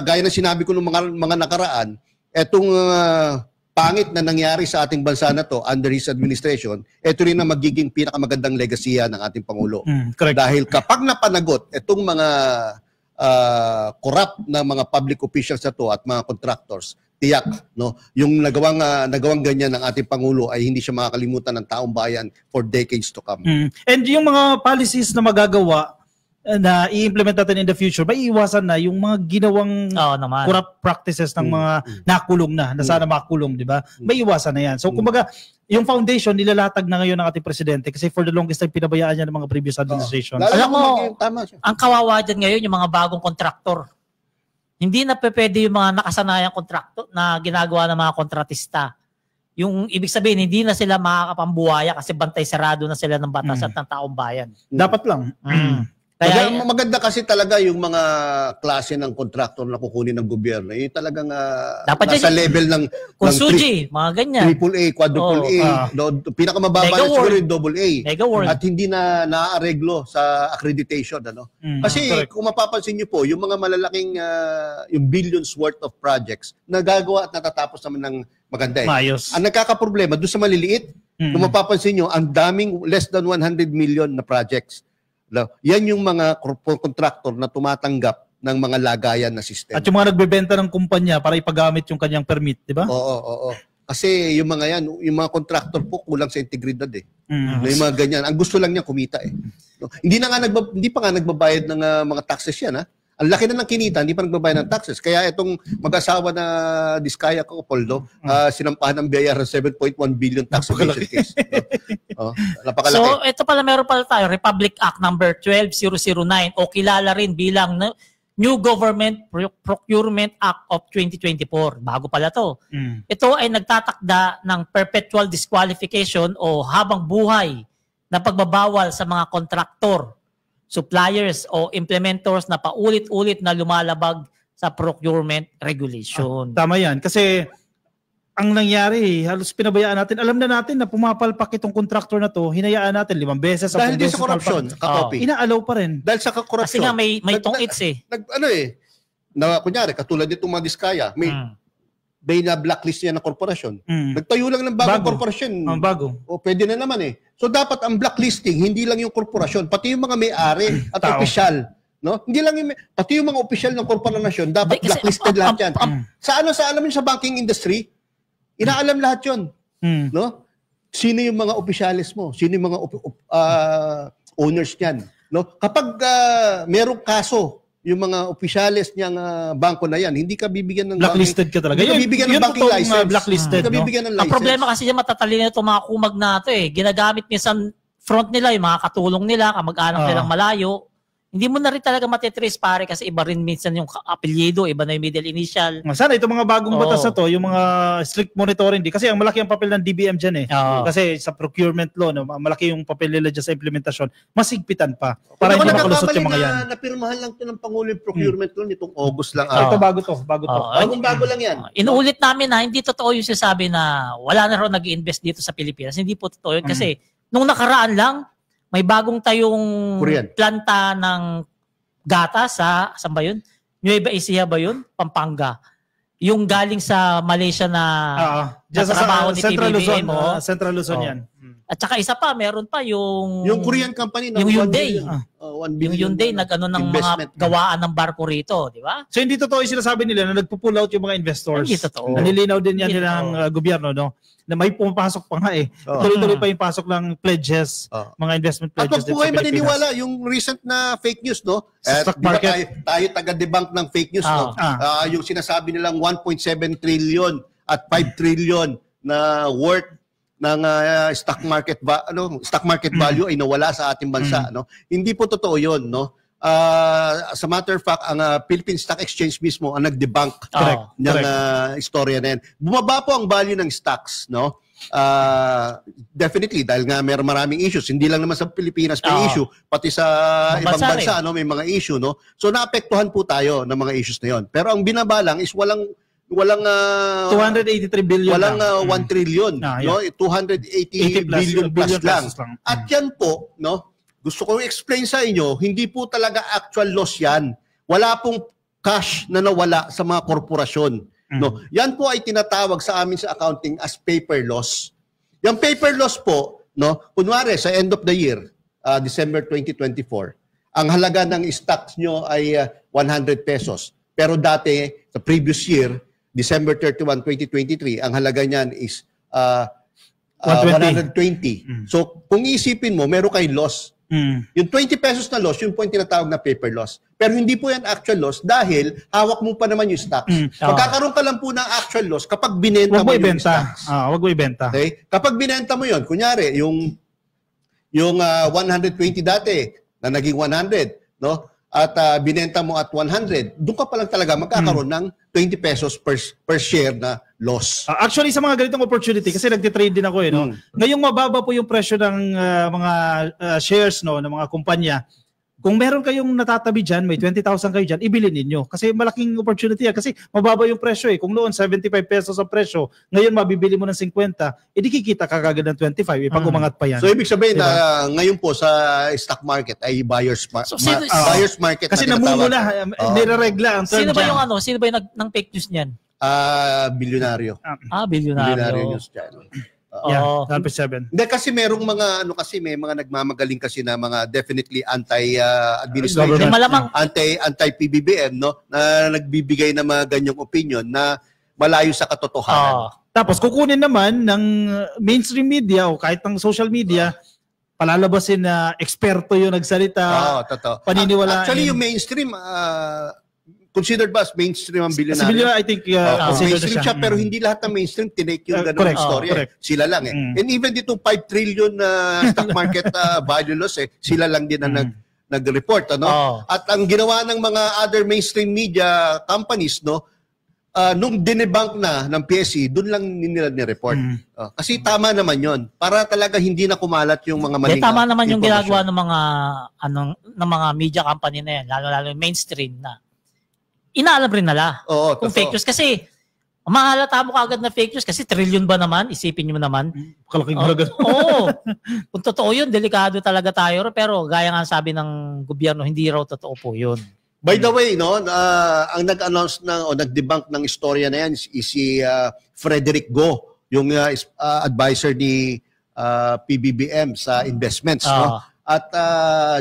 gaya na sinabi ko ng mga nakaraan, itong pangit na nangyari sa ating bansa na to under his administration, ito rin na magiging pinakamagandang legasiya ng ating Pangulo. Dahil kapag napanagot itong mga corrupt na mga public officials na to at mga contractors, tiyak, yung nagawang ganyan ng ating Pangulo ay hindi siya makakalimutan ng taong bayan for decades to come. And yung mga policies na magagawa na i-implement natin in the future, may iwasan na yung mga ginawang corrupt practices ng mga nakulong na sana makulong, di ba? May iwasan na yan. So, kumbaga, yung foundation, nilalatag na ngayon ng ating presidente kasi for the longest time, pinabayaan niya ng mga previous administrations. Alam mo, ang kawawa dyan ngayon, yung mga bagong kontraktor. Hindi na pwede yung mga nakasanayang kontraktor na ginagawa ng mga kontratista. Yung ibig sabihin, hindi na sila makakapambuhaya kasi bantay sarado na sila ng batas at ng taong bayan. Dapat lang. Kaya maganda kasi talaga yung mga klase ng kontraktor na kukunin ng gobyerno. Yung talagang nasa level ng Konsuji, mga ganyan. AAA, quadruple A. Pinakamababa na siguro yung double A. At hindi na naaareglo sa accreditation. Kasi kung mapapansin nyo po, yung mga malalaking, yung billions worth of projects, nagagawa at natatapos naman ng maganda. Mayos. Ang nagkakaproblema, doon sa maliliit, kung mapapansin nyo, ang daming less than 100 million na projects. Yan yung mga contractor na tumatanggap ng mga lagayan na system. At yung mga nagbebenta ng kumpanya para ipagamit yung kanyang permit, di ba? Oo. Kasi yung mga yan, yung mga contractor po kulang sa integridad Yung mga ganyan. Ang gusto lang niya kumita Hindi pa nga nagbabayad ng mga taxes yan Ang laki na ng kinita, hindi pa nagbabayad ng taxes. Kaya itong mag-asawa na Diskaya Poldo, sinampahan ng biyaya ng 7.1 billion tax evasion case. Napakalaki. So, ito pala meron pala tayo, Republic Act number 12009 o kilala rin bilang New Government Procurement Act of 2024. Bago pala to. Ito ay nagtatakda ng perpetual disqualification o habang buhay na pagbabawal sa mga kontraktor, suppliers o implementors na paulit-ulit na lumalabag sa procurement regulation. Tama yan. Kasi ang nangyari, halos pinabayaan natin. Alam na natin na pumapalpak itong contractor na to, hinayaan natin 5 beses. Dahil din sa corruption, inaalaw pa rin. Dahil sa corruption. Kasi nga may tungits kunyari, katulad nitong mga Diskaya, may na-blacklist niya ng korporasyon. Nagtayo lang ng bagong korporasyon. Bago. O pwede na naman So dapat ang blacklisting, hindi lang yung korporasyon, pati yung mga may-ari at opisyal. Hindi lang pati yung mga opisyal ng korporasyon, dapat blacklisted lahat yan. Alam mo sa banking industry, inaalam lahat yun. Sino yung mga opisyalis mo? Sino yung mga owners niyan? Kapag merong kaso, yung mga opisyalis niyang bangko na yan, hindi ka bibigyan ng blacklisted ka talaga. Hindi ka bibigyan ng banking license. Blacklisted, hindi ka bibigyan ng license. Ang problema kasi dyan, matatalino itong mga kumag na ito Ginagamit minsan front nila, yung mga katulong nila, kamag-anak nilang malayo. Hindi mo na rin talaga matitrace pare kasi iba rin minsan yung apelyido, iba na yung middle initial. Sana itong mga bagong batas na to, yung mga strict monitoring kasi ang malaki ang papel ng DBM dyan Kasi sa procurement law, malaki yung papel nila dyan sa implementasyon, masigpitan pa. Para hindi makalusot yung mga yan. Napirmahan lang ito ng Pangulo yung procurement law nitong August lang. Ito bago to. Bagong-bago lang yan. Inuulit namin na hindi totoo yung sinasabi na wala na raw nag-i-invest dito sa Pilipinas. Hindi po totoo yun kasi nung nakaraan lang, may bagong tayong planta ng gatas saan ba yun? Nueva Ecija ba yun? Pampanga. Yung galing sa Malaysia na trabaho ni PBBM. Central Luzon yan. At saka isa pa, meron pa yung Korean company. Yung Hyundai. Yung Hyundai nag-ano ng mga gawaan ng barko rito, di ba? So hindi totoo yung sinasabi nila na nagpo-pull out yung mga investors. Hindi totoo. Nalilinaw din yan ng gobyerno, na may pumapasok pa nga Tuloy-tuloy pa yung pasok ng pledges, mga investment pledges. At kung maniniwala yung recent na fake news, stock market. Tayo taga-debunk ng fake news, yung sinasabi nilang 1.7 trillion at 5 trillion na worth ng stock market value ay nawala sa ating bansa, no? Hindi po totoo 'yon, no? As a matter of fact, ang Philippine Stock Exchange mismo ang nag-debunk ng istorya na yan. Bumaba po ang value ng stocks, no? Definitely dahil nga maraming issues, hindi lang naman sa Pilipinas may issue, pati sa ibang bansa, no, may mga issue, no? So naapektuhan po tayo ng mga issues na 'yon. Pero ang binabalang is walang 283 billion walang 1 trillion, no? 280 billion plus lang. At yan po, no? Gusto kong explain sa inyo, hindi po talaga actual loss yan. Wala pong cash na nawala sa mga korporasyon. No? Yan po ay tinatawag sa amin sa accounting as paper loss. Yung paper loss po, no, kunwari sa end of the year, December 2024, ang halaga ng stocks nyo ay 100 pesos. Pero dati, sa previous year, December 31, 2023, ang halaga niyan is 120. So, kung isipin mo, meron kayong loss. Yung 20 pesos na loss, yun po yung tinatawag na paper loss. Pero hindi po yan actual loss dahil hawak mo pa naman yung stocks. Magkakaroon ka lang po ng actual loss kapag binenta mo yung stocks. Wag mo ibenta. Okay? Kapag binenta mo yun, kunyari, yung 120 dati na naging 100, no? At binenta mo at 100, doon ka pa lang talaga magkakaroon ng 20 pesos per share na loss. Actually, sa mga ganitong opportunity, kasi nagtitrade din ako no? Ngayong mababa po yung presyo ng mga shares, no, ng mga kumpanya. Kung meron kayong natatabi dyan, may 20,000 kayo dyan, ibili ninyo. Kasi malaking opportunity yan. Kasi mababa yung presyo Kung noon 75 pesos ang presyo, ngayon mabibili mo ng 50, edi kikita ka kagad ng 25 pag umangat pa yan. So ibig sabihin na ngayon po sa stock market ay buyer's market. Kasi namumula, nireregla ang term. Sino ba yung ng fake news niyan? Bilyonaryo. Bilyonaryo news dyan. Yeah, 7. Hindi kasi merong mga may mga nagmamagaling kasi na mga definitely anti-administration, anti-PBBM, no, na nagbibigay ng mga ganyang opinion na malayo sa katotohanan. Tapos kukunin naman ng mainstream media o kahit ng social media, palalabasin na eksperto yung nagsalita. Totoo. Paniniwalaan. Actually, yung mainstream considered ba as mainstream ang bilyonaryo? Sa bilyonaryo, I think mainstream siya, pero hindi lahat ng mainstream tinake yung ganung istorya. Sila lang And even dito 5 trillion stock market value loss sila lang din na nag-report, ano? At ang ginawa ng mga other mainstream media companies, no, nung dinebunk na ng PSE, doon lang nila ni-report. Kasi tama naman 'yon. Para talaga hindi na kumalat yung mga maling. Tama naman yung ginagawa ng mga media company na yan, lalo yung mainstream na inaalam rin nila kung fake news. Kasi mahalata mo kaagad na fake news kasi trillion ba naman? Isipin nyo naman. Kalaking halaga. Kung totoo yun, delikado talaga tayo. Pero gaya nga sabi ng gobyerno, hindi raw totoo po yun. By the way, no, ang nag-announce o nag-debunk ng istorya na yan is si Frederick Go, yung advisor ni PBBM sa investments. No? At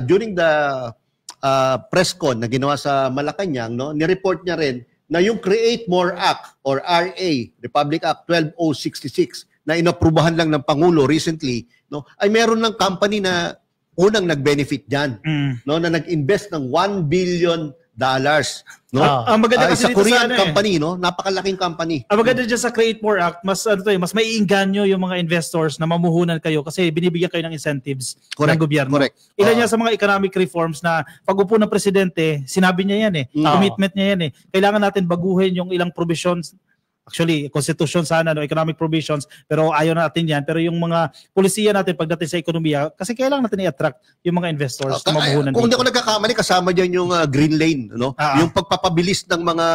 during the press con na ginawa sa Malacanang, no, ni-report niya rin na yung Create More Act or RA, Republic Act 12066 na inaprubahan lang ng Pangulo recently, no, ay meron ng company na unang nag-benefit diyan, no, na nag-invest ng $1 billion, no? Ang maganda kasi sa Korean company, no, napakalaking company. Ang maganda diyan sa Create More Act, mas mas maiinganyo yung mga investors na mamuhunan kayo kasi binibigyan kayo ng incentives ng gobyerno. Ilan yan sa mga economic reforms na pag-upo ng presidente, sinabi niya yan commitment niya yan Kailangan natin baguhin yung ilang provisions. Actually, constitution sana, no, economic provisions, pero ayaw natin yan. Pero yung mga polisiya natin pagdating sa ekonomiya, kasi kailangan natin i-attract yung mga investors na mamuhunan. Kung hindi ako nagkakamali, kasama dyan yung green lane, no? Yung pagpapabilis ng mga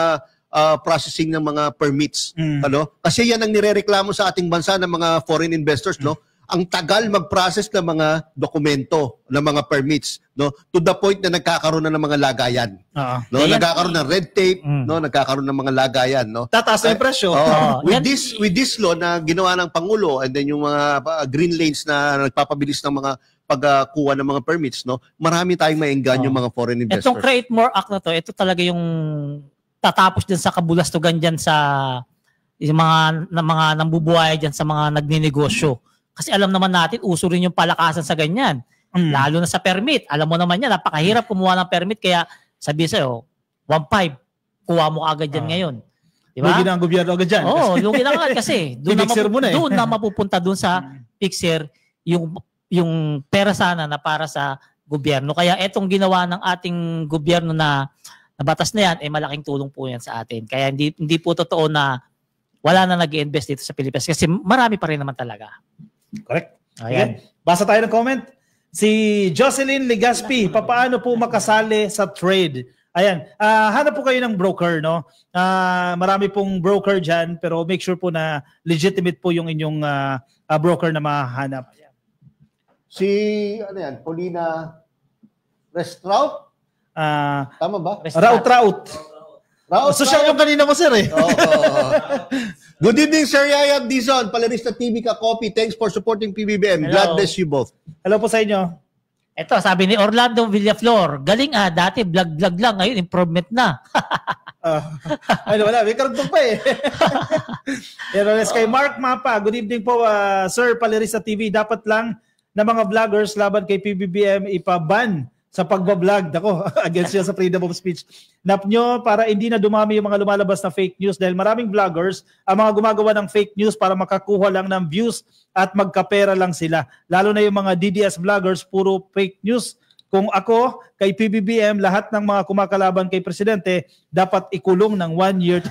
processing ng mga permits. Ano? Kasi yan ang nirereklamo sa ating bansa ng mga foreign investors, no? Ang tagal mag-process ng mga dokumento, ng mga permits, no, to the point na nagkakaroon na ng mga lagayan. No, nagkakaroon ng red tape, no, nagkakaroon ng mga lagayan, no. Tataas na yung presyo. With this law na ginawa ng Pangulo and then yung mga green lanes na nagpapabilis ng mga pagkuha ng mga permits, no, marami tayong maengganyo mga foreign investors. Itong Create More Act na to, ito talaga yung tatapos din sa kabulastugan diyan sa yung mga nambubuhay diyan sa mga nagninegosyo. Kasi alam naman natin, uso rin yung palakasan sa ganyan. Lalo na sa permit. Alam mo naman yan, napakahirap kumuha ng permit. Kaya sabi sa'yo, 1.5, kuha mo agad yan ngayon. Diba? Lugi na ang gobyerno agad dyan. Oo, lugi na agad kasi. Doon eh. na mapupunta doon sa fixer yung pera sana na para sa gobyerno. Kaya etong ginawa ng ating gobyerno na batas na yan, malaking tulong po yan sa atin. Kaya hindi po totoo na wala na nag-invest dito sa Pilipinas kasi marami pa rin naman talaga. Correct. Ayan. Basa tayo ng comment. Si Jocelyn Legaspi, paano po makasali sa trade? Ayan, hanap po kayo ng broker, no? Marami pong broker dyan, pero make sure po na legitimate po yung inyong broker na mahanap. Si, Paulina Restraut? Tama ba? Raut. Social yung kanina mo, sir, eh. Good evening, Sir Yayab Dizon, Palerista TV Ka-Copy. Thanks for supporting PBBM. Hello. God bless you both. Hello po sa inyo. Ito, sabi ni Orlando Villaflor, galing dati vlog lang, ngayon improvement na. Wala, may karugtong pa eh. Pero kay Mark Mapa, good evening po, Sir Palerista TV. Dapat lang na mga vloggers laban kay PBBM ipaban sa pagbablog. Ako, against siya sa freedom of speech. Nap nyo para hindi na dumami yung mga lumalabas na fake news dahil maraming vloggers ang mga gumagawa ng fake news para makakuha lang ng views at magkapera lang sila. Lalo na yung mga DDS vloggers, puro fake news. Kung ako, kay PBBM, lahat ng mga kumakalaban kay Presidente, dapat ikulong ng 1 year.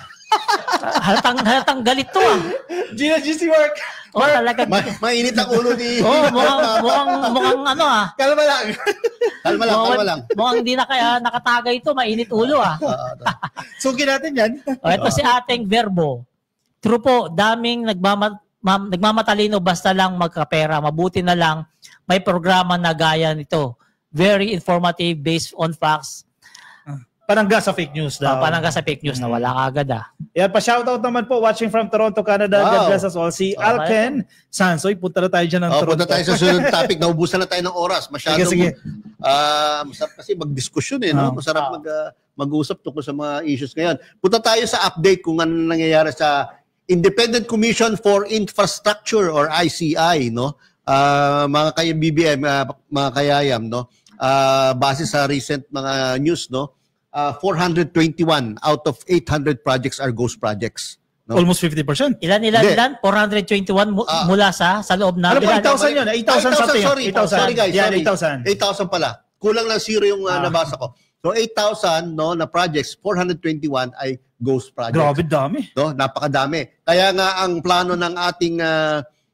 Halatang galit to Gina GC Work. Talaga. Mainit ang ulo ni... mukhang Kalma lang. Kalma lang. Mukhang hindi na kaya nakatagay ito, mainit ulo Sugin natin yan. Ito si ating Verbo. True po, daming nagmamatalino basta lang magkapera. Mabuti na lang may programa na gaya nito. Very informative, based on facts. Panangga sa fake news daw. Panangga sa fake news na wala kagad Yan, pa-shoutout naman po, watching from Toronto, Canada. God bless us all. Si Alken Sansoy, punta na tayo dyan ng Toronto. Punta tayo sa sunod topic. Naubusan na tayo ng oras. Masyadong, sige. Masarap kasi magdiskusyon no? Masarap mag-usap tungkol sa mga issues ngayon. Punta tayo sa update kung ano nangyayari sa Independent Commission for Infrastructure or ICI, no? Mga kaya BBM, mga kayayam, no? Base sa recent mga news, no? 421 out of 800 projects are ghost projects. No? Almost 50%. Ilan? 421 mula sa loob na. Ano po, 8,000 yun? 8,000 something. Sorry guys. Yan, 8,000 pala. Kulang lang zero yung nabasa ko. So 8,000 no, na projects, 421 ay ghost projects. Grabe dami. No, napakadami. Kaya nga ang plano ng ating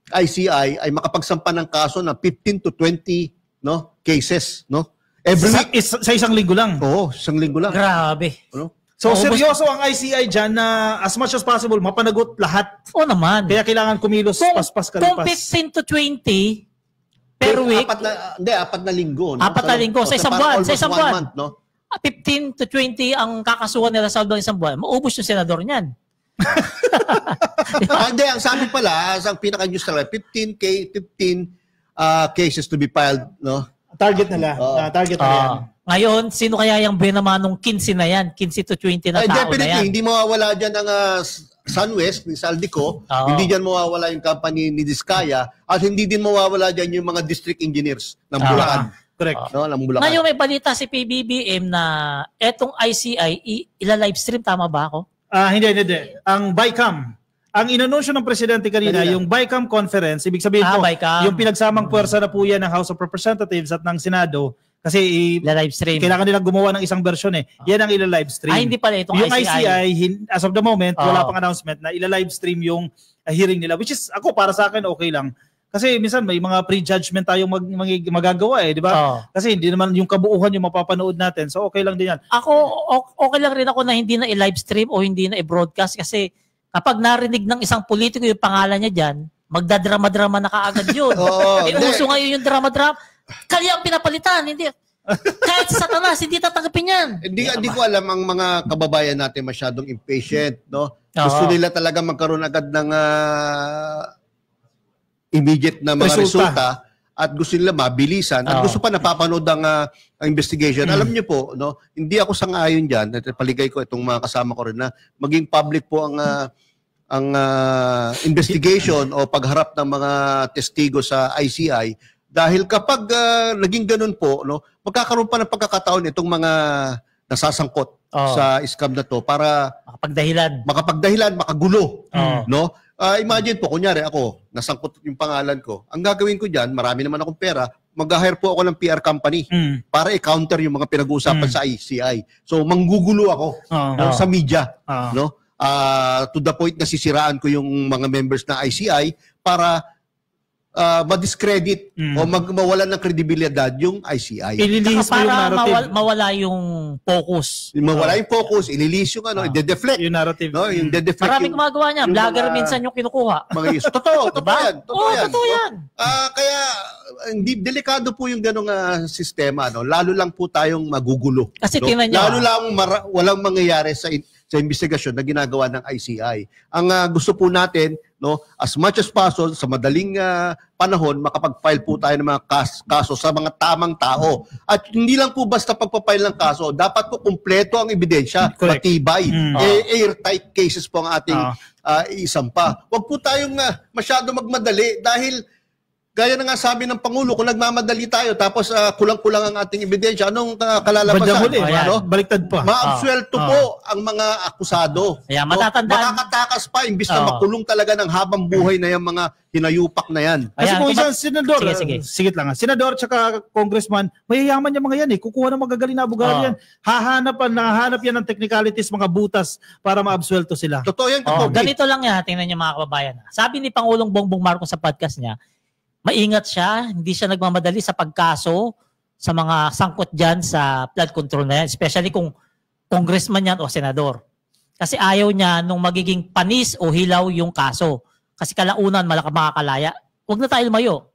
ICI ay makapagsampa ng kaso na 15 to 20 no, cases. No? Every week. Sa isang linggo lang. Oo, isang linggo lang. Grabe. Ano? So seryoso ang ICI dyan na as much as possible, mapanagot lahat. Oo naman. Kaya kailangan kumilos, paspas, Kung kalipas. 15 to 20 per week. 4 na linggo. No? 4 na linggo. Sa isang buwan. Sa isang buwan. Month, no? 15 to 20 ang kakasuhan nila sa isang buwan. Maubos yung senador niyan. Hindi, ang sabi pala, ang pinaka-news talaga, 15 cases to be filed, no? Target nila. Target na yan. Ngayon, sino kaya yung benamanong 15 na yan? 15 to 20 na tao definitely, na yan. hindi mawawala dyan ang SunWest ni Saldico, hindi dyan mawawala yung company ni Diskaya, at hindi din mawawala dyan yung mga district engineers ng Bulacan. Correct. No, ng Bulacan. Ngayon may balita si PBBM na etong ICI, ila-livestream, tama ba ako? Hindi. Ang BICAM. Ang inanunsyo ng presidente kanina, yung BICAM conference, ibig sabihin po, BICAM. yung pinagsamang puwersa na po yan ng House of Representatives at ng Senado, kasi Ila-livestream. kailangan nilang gumawa ng isang versyon Yan ang ila-livestream. Hindi pala itong yung ICI. as of the moment, wala pang announcement na ila-livestream yung hearing nila, which is, ako, para sa akin, okay lang. Kasi minsan may mga pre-judgment tayong magagawa di ba? Kasi hindi naman yung kabuuhan yung mapapanood natin. So okay lang din yan. Ako, okay lang rin ako na hindi na i-livestream o hindi na i-broadcast kasi kapag narinig ng isang politiko yung pangalan niya dyan, magdadrama-drama na kaagad yun. Uso ngayon yung drama-drama. Kaya ang pinapalitan, hindi. Kahit sa Satanas, hindi tatanggapin yan. Hindi ko alam ang mga kababayan natin masyadong impatient, no? Gusto nila talaga magkaroon agad ng immediate na mga resulta at gusto nila mabilisan at gusto pa napapanood ang investigation. Alam niyo po, no, hindi ako sang-ayon diyan. Paligay ko itong mga kasama ko rin na maging public po ang investigation o pagharap ng mga testigo sa ICI dahil kapag naging ganun po, no, magkakaroon pa ng pagkakataon itong mga nasasangkot sa scam na to para makapagdahilan, makagulo. No? Imagine po, kunyari ako, nasangkot yung pangalan ko. Ang gagawin ko diyan, marami naman akong pera, mag-hire po ako ng PR company para i-counter yung mga pinag-uusapan sa ICI. So manggugulo ako sa media, no? To the point na sisiraan ko yung mga members ng ICI para ma-discredit o mawalan ng kredibilidad yung ICI. Ililihis mo yung narrative. Mawala yung focus. Mawala yung focus, ililihis yung i-deflect. Yung narrative. No? Yung de-deflect. Maraming gumagawa niya. Vlogger minsan yung kinukuha. Mga issues. Totoo yan. Totoo yan. Kaya, hindi delikado po yung ganong sistema. No? Lalo lang po tayong magugulo. Kasi no? tingnan nyo. Lalo lang walang mangyayari sa investigasyon na ginagawa ng ICI. Ang gusto po natin, no, as much as possible, sa madaling panahon, makapag-file po tayo ng mga kaso sa mga tamang tao. At hindi lang po basta pagpapile ng kaso, dapat po kumpleto ang ebidensya, matibay. Airtight cases po ang ating isampa. Huwag po tayong masyado magmadali dahil gaya na nga sabi ng Pangulo, kung nagmamadali tayo tapos kulang-kulang ang ating ebidensya, anong kalalabasan? Baliktad pa. Ma-absuelto po ang mga akusado. Kaya matatandaan. Makakatakas pa imbis na makulong talaga ng habang buhay na yung mga hinayupak na yan. Kasi kung isang senador, sigit lang, senador tsaka congressman, mayayaman yung mga yan kukuha ng magagaling na abogado yan. Hahanap yan ng technicalities, mga butas para ma-absuelto sila. Totoo yan. Ganito lang yan, tingnan niyo mga kababayan. Sabi ni Pangulong Bongbong Marcos sa podcast niya, maingat siya, hindi siya nagmamadali sa pagkaso sa mga sangkot dyan sa flood control na yan. Especially kung congressman yan o senador. Kasi ayaw niya nung magiging panis o hilaw yung kaso. Kasi kalaunan, makakalaya. Huwag na tayo lumayo.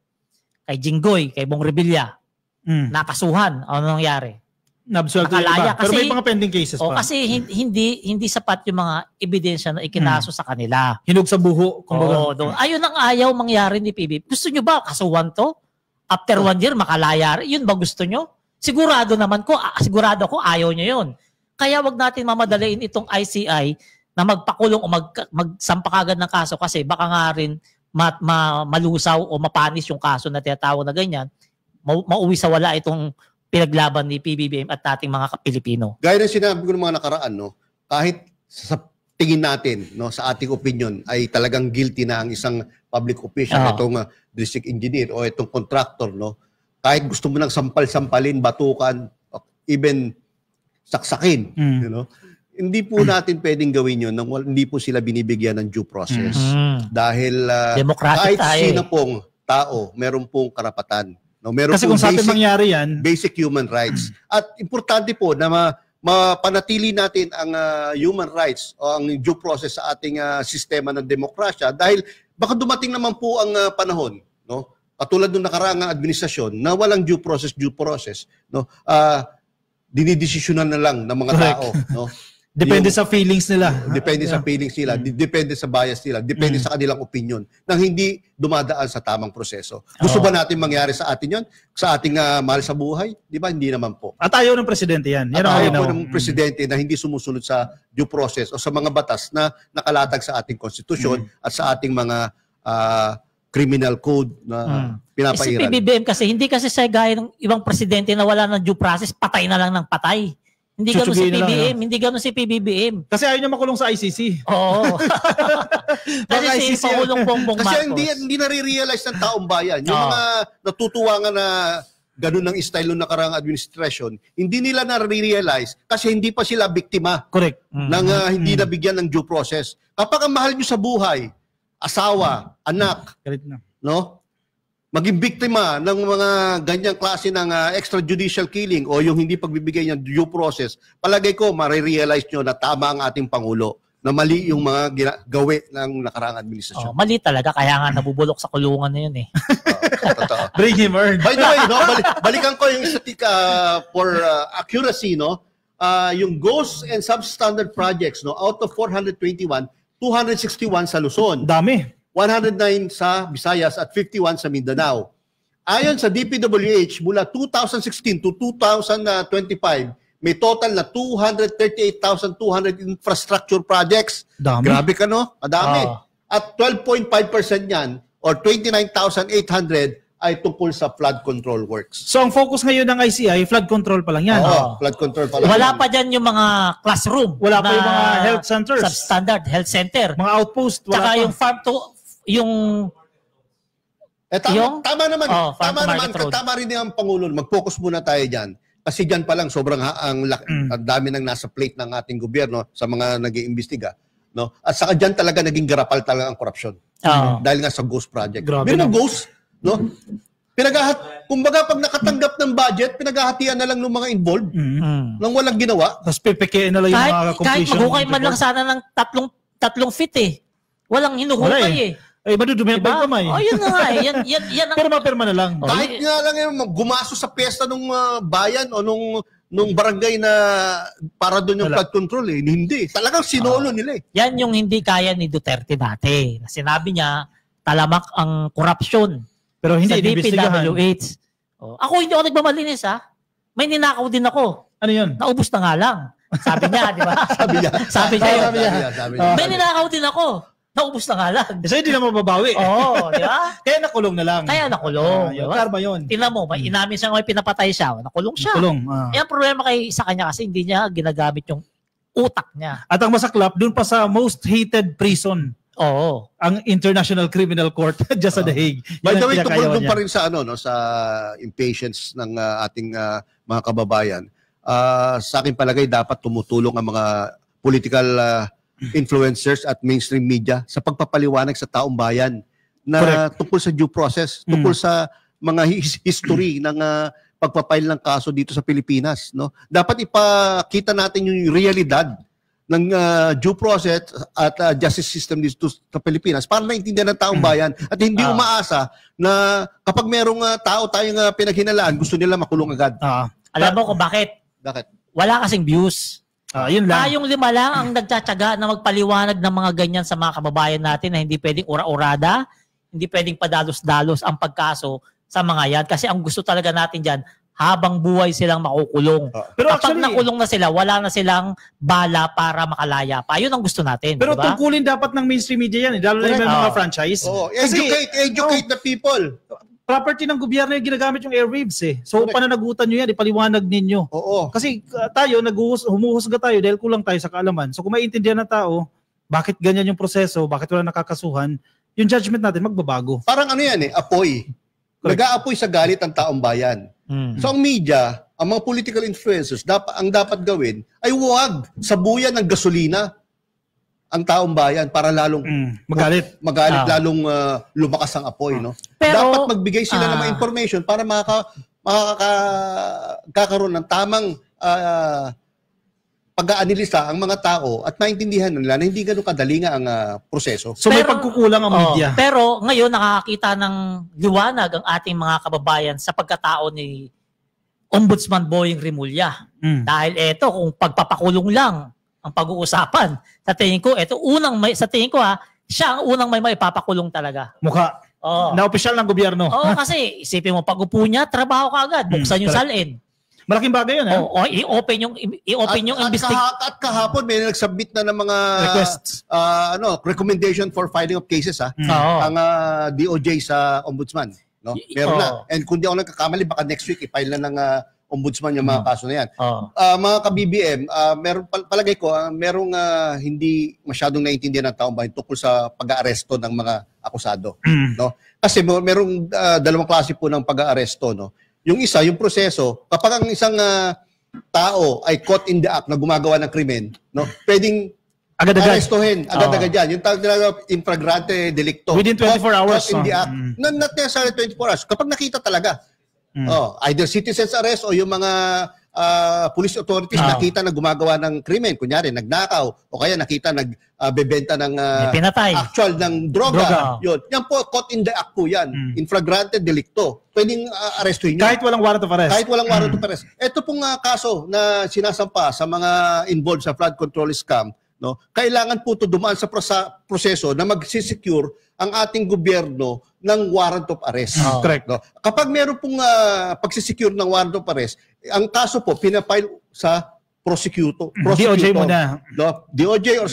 Kay Jinggoy, kay Bong Revilla, nakasuhan. Ano nangyari? Nabsuelto yung iba. Pero may mga pending cases pa. Kasi hindi sapat yung mga ebidensya na ikinaso sa kanila. Hinog sa buho. Ayun ang ayaw mangyari ni PBB. Gusto nyo ba kasuhan to? After 1 year, makalaya. Yun ba gusto nyo? Sigurado ko ayaw nyo yun. Kaya wag natin mamadaliin itong ICI na magpakulong o magsampa agad ng kaso kasi baka nga rin malusaw o mapanis yung kaso na tinatawag na ganyan. Mauwi sa wala itong pinaglaban ni PBBM at ating mga Pilipino. Gaya ng sinabi ko ng mga nakaraan, no, kahit sa tingin natin, no, sa ating opinion, ay talagang guilty na ang isang public official, itong district engineer o itong contractor, no, kahit gusto mo nang sampal-sampalin, batukan, even saksakin, you know, hindi po natin pwedeng gawin yun nang hindi po sila binibigyan ng due process. Dahil kahit sino pong tao, meron pong karapatan. No, meron kasi kung sa atin mangyari yan, basic human rights. At importante po na mapanatili natin ang human rights o ang due process sa ating sistema ng demokrasya dahil baka dumating naman po ang panahon, no? Katulad ng nakaraang administrasyon na walang due process, no? Dinidesisyonan na lang ng mga tao, no? Depende sa feelings nila. Depende sa feelings nila, depende sa bias nila, depende sa kanilang opinion nang hindi dumadaan sa tamang proseso. Gusto ba natin mangyari sa atin 'yon? Sa ating mahal sa buhay? Di ba? Hindi naman po. At ayaw ng presidente yan. At ayaw po ng presidente na hindi sumusunod sa due process o sa mga batas na nakalatag sa ating konstitusyon at sa ating mga criminal code na pinapairal. Si PBBM kasi, hindi kasi siya gaya ng ibang presidente na wala ng due process, patay na lang ng patay. Hindi gano'n si PBBM. Hindi gano'n si PBBM. Kasi ayaw niya makulong sa ICC. Oo. Kasi si Pangulong Bongbong Marcos. Kasi hindi nare-realize ng taong bayan. Yung mga natutuwa nga na gano'n ng style ng nakarang administration, hindi nila nare-realize kasi hindi pa sila biktima. Correct. Ng hindi nabigyan ng due process. Kapag ang mahal nyo sa buhay, asawa, anak, no? Maging biktima ng mga ganyang klase ng extrajudicial killing o yung hindi pagbibigay ng due process, palagay ko, marirealize nyo na tama ang ating Pangulo, na mali yung mga gawi ng nakaraang administrasyon. Mali talaga, kaya nga nabubulok sa kulungan na yun eh. Totoo. Bring him earned. By the way, no, balikan ko yung statistic for accuracy, no? Yung ghost and substandard projects, no, out of 421, 261 sa Luzon. Dami. 109 sa Visayas at 51 sa Mindanao. Ayon sa DPWH, mula 2016 to 2025, may total na 238,200 infrastructure projects. Dami. Grabe ka, no? Madami. At 12.5% yan, or 29,800, ay tungkol sa flood control works. So ang focus ngayon ng ICI, flood control pa lang yan. Flood control pa lang. Wala pa dyan yung mga classroom. Wala pa yung mga health centers. Substandard health center. Mga outpost. Wala Tsaka pa. yung farm to, yung... Tama naman. Farm to Market Road. Tama rin ang Pangulo. Mag-focus muna tayo dyan. Kasi dyan pa lang sobrang ang dami nang nasa plate ng ating gobyerno sa mga nag-iimbestiga. No? At saka dyan talaga naging garapal talaga ang korupsyon. Dahil nga sa Ghost Project. Grabe Pero Ghost, no? Kumbaga pag nakatanggap ng budget, pinaghahatian na lang ng mga involved nang walang ginawa. Tapos pipikiin na lang yung mga completion. Kahit maghukay man lang sana ng tatlong feet eh. Walang hinuhukay eh. Ay, madudumi ang Diba? kamay. Yun na nga eh. Yan ang... Perma na lang. Kahit nga lang yung gumaso sa piyesta ng bayan o nung barangay na para doon yung flood control eh. Hindi. Talagang sinolo nila eh. Yan yung hindi kaya ni Duterte dati. Sinabi niya, talamak ang korupsyon Pero hindi sa inimbestigahan. DPWH. Ako hindi ako nagmamalinis ha. May ninakaw din ako. Ano yun? Naubos na nga lang. Sabi niya, di ba? Sabi niya. May ninakaw din ako. Naubos na nga lang. So hindi na mababawi. Oo, di ba? Kaya nakulong na lang. Kaya nakulong. Yun. Diba? Karma yun. Tingnan mo, may inamin siya may pinapatay siya. Nakulong siya. Kulong. Yan ang problema sa kanya kasi hindi niya ginagamit yung utak niya. At ang masaklap, dun pa sa most hated prison, Oo. ang International Criminal Court just sa The Hague. By Yun the ang way, pinakayawan tungkol niya. pa rin sa sa impatience ng ating mga kababayan. Sa akin palagay dapat tumutulong ang mga political influencers at mainstream media sa pagpapaliwanag sa taong bayan na tungkol sa due process, tungkol sa mga history ng pagpapail ng kaso dito sa Pilipinas, no? Dapat ipakita natin yung realidad ng due process at justice system dito sa Pilipinas para maintindihan ng taong bayan at hindi umaasa na kapag merong tao tayong pinaghinalaan, gusto nila makulong agad. Alam mo kung bakit? Bakit? Wala kasing views. Yun lang. Tayong 5 lang ang nagtsatsaga na magpaliwanag ng mga ganyan sa mga kababayan natin na hindi pwedeng ura-urada, hindi pwedeng padalos-dalos ang pagkaso sa mga yan. Kasi ang gusto talaga natin dyan, habang buhay silang makukulong. Pero kapag actually, nakulong na sila, wala na silang bala para makalaya pa. Yun ang gusto natin. Pero diba? tungkulin dapat ng mainstream media yan. Lalo na yung mga franchise. Educate the people. Property ng gobyerno yung ginagamit yung airwaves eh. So pananagutan nyo yan, ipaliwanag ninyo. Oo. Kasi tayo, humuhusga tayo dahil kulang tayo sa kaalaman. So kung maintindihan ng tao, bakit ganyan yung proseso, bakit wala nakakasuhan, yung judgment natin magbabago. Parang yan apoy. Nag-aapoy sa galit ang taong bayan. So ang media, ang mga political influencers, ang dapat gawin ay huwag sabuyan ng gasolina ang taong bayan para lalong magalit, lalong lumakas ang apoy, no? Pero, dapat magbigay sila ng mga information para makakaroon ng tamang pag-aanalisa ang mga tao at maintindihan nila na hindi gano'ng kadali nga ang proseso. So may pagkukulang ang media. Pero ngayon nakakakita ng liwanag ang ating mga kababayan sa pagkatao ni Ombudsman Boying Rimulya. Dahil eto, kung pagpapakulong lang ang pag-uusapan, sa tingin ko, siya ang unang may maipapakulong talaga. Mukha. Na opisyal ng gobyerno. Kasi isipin mo, pag-upo niya, trabaho ka agad, buksan yung salin. Malaking bagay yun, i-open yung investigation. At kahapon may nagsubmit na ng mga requests. Recommendation for filing of cases ang DOJ sa Ombudsman, no? Meron na. And kung di ako nagkakamali, baka next week i-file na ng Ombudsman yung mga kaso na yan. Mga ka-BBM, palagay ko, merong hindi masyadong naiintindihan ng taong bayan tungkol sa pag-aaresto ng mga akusado. No? Kasi merong dalawang klase po ng pag-aaresto. No? Yung isa, yung proseso, kapag ang isang tao ay caught in the act na gumagawa ng krimen, no? Pwedeng arestuhin agad-agad yan. Yung tawag infragrante delicto. Within 24 hours. Caught in the act. Not necessarily 24 hours. Kapag nakita talaga, either citizen's arrest o yung mga police authorities nakita na gumagawa ng krimen, kunyari nagnakaw o kaya nakita nagbebenta ng actual ng droga. Yun. Yan po, caught in the act po yan. Infragrante delicto. Pwedeng arestuhin kahit walang warrant of arrest. Kahit walang warrant of arrest. Ito pong kaso na sinasampa sa mga involved sa flood control scam, no? Kailangan po ito dumaan sa proseso na mag-secure ang ating gobyerno ng warrant of arrest. Correct. No? Kapag meron pong pagsisecure ng warrant of arrest, ang kaso po pinapile sa prosecutor. DOJ muna. No? DOJ or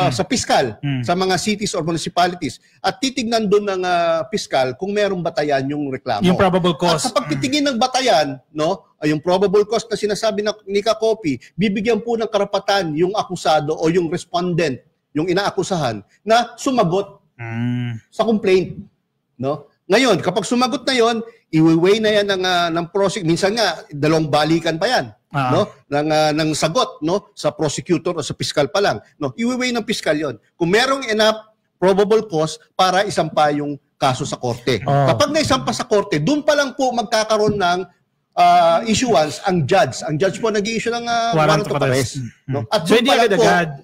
sa piskal, sa mga cities or municipalities. At titignan doon ng piskal kung merong batayan yung reklamo. Yung probable cause. At kapag titingin ng batayan, no, yung probable cause na sinasabi ni Kakopi, bibigyan po ng karapatan yung akusado o yung respondent, yung inaakusahan, na sumagot sa complaint. No? Ngayon, kapag sumagot na yon, i-weigh na yan ng minsan nga, dalawang balikan pa yan. No, ng sagot, no, sa prosecutor o sa piskal pa lang, no, i-weigh ng piskal 'yon kung merong enough probable cause para isampa yung kaso sa korte. Kapag naisampa sa korte, doon pa lang po magkakaroon ng issuance ang judge po nag-i-issue ng warrant of arrest, no? At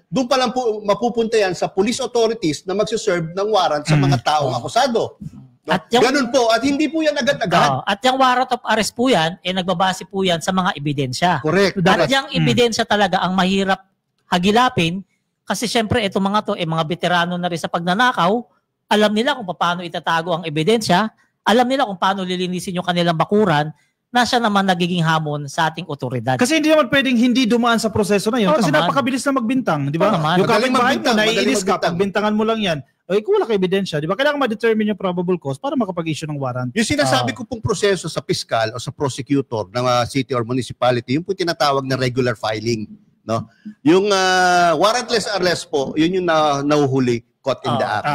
doon pa lang po mapupunta yan sa police authorities na magse-serve ng warrant sa mga taong akusado. No? Ganun po. At hindi po yan agad-agad. At yung warrant of arrest po yan, nagbabase po yan sa mga ebidensya. Correct. At yung ebidensya talaga ang mahirap hagilapin kasi syempre itong mga to, mga veterano na rin sa pagnanakaw, alam nila kung paano itatago ang ebidensya, alam nila kung paano lilinisin yung kanilang bakuran, na siya naman nagiging hamon sa ating otoridad. Kasi hindi naman pwedeng hindi dumaan sa proseso na yun. Kasi napakabilis na magbintang, di ba? Yung kapitbahay mo, naiinis ka, pagbintangan mo lang yan, kung wala ka ebidensya, di ba? Kailangan ma-determine yung probable cause para makapag-issue ng warrant. Yung sinasabi ko pong proseso sa piskal o sa prosecutor ng city or municipality, yung po tinatawag na regular filing. No? Yung warrantless arrest po, yun yung nahuhuli, caught in the act.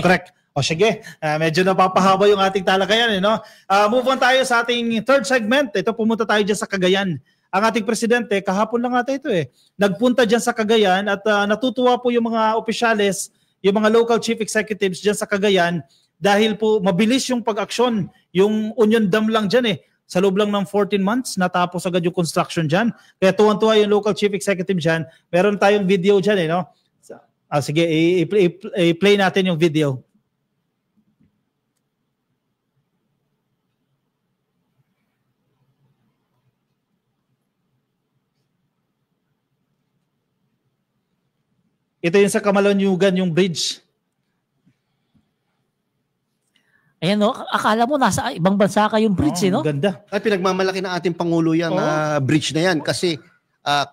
Correct. O sige, medyo napapahaba yung ating talakayan. No? Move on tayo sa ating third segment. Ito, pumunta tayo dyan sa Cagayan. Ang ating presidente, kahapon lang ata ito nagpunta dyan sa Cagayan at natutuwa po yung mga opisyales, yung mga local chief executives dyan sa Cagayan dahil po mabilis yung pag-aksyon. Yung Union Dam lang dyan sa loob lang ng 14 months, natapos agad yung construction dyan. Kaya tuwan-tuwa yung local chief executive dyan. Meron tayong video dyan no? Sige, i-play natin yung video. Ito yung sa Kamalonyugan, yung bridge. Ayan akala mo nasa ibang bansa ka yung bridge, no? Ganda. Ay, pinagmamalaki ng ating Pangulo yan bridge na yan kasi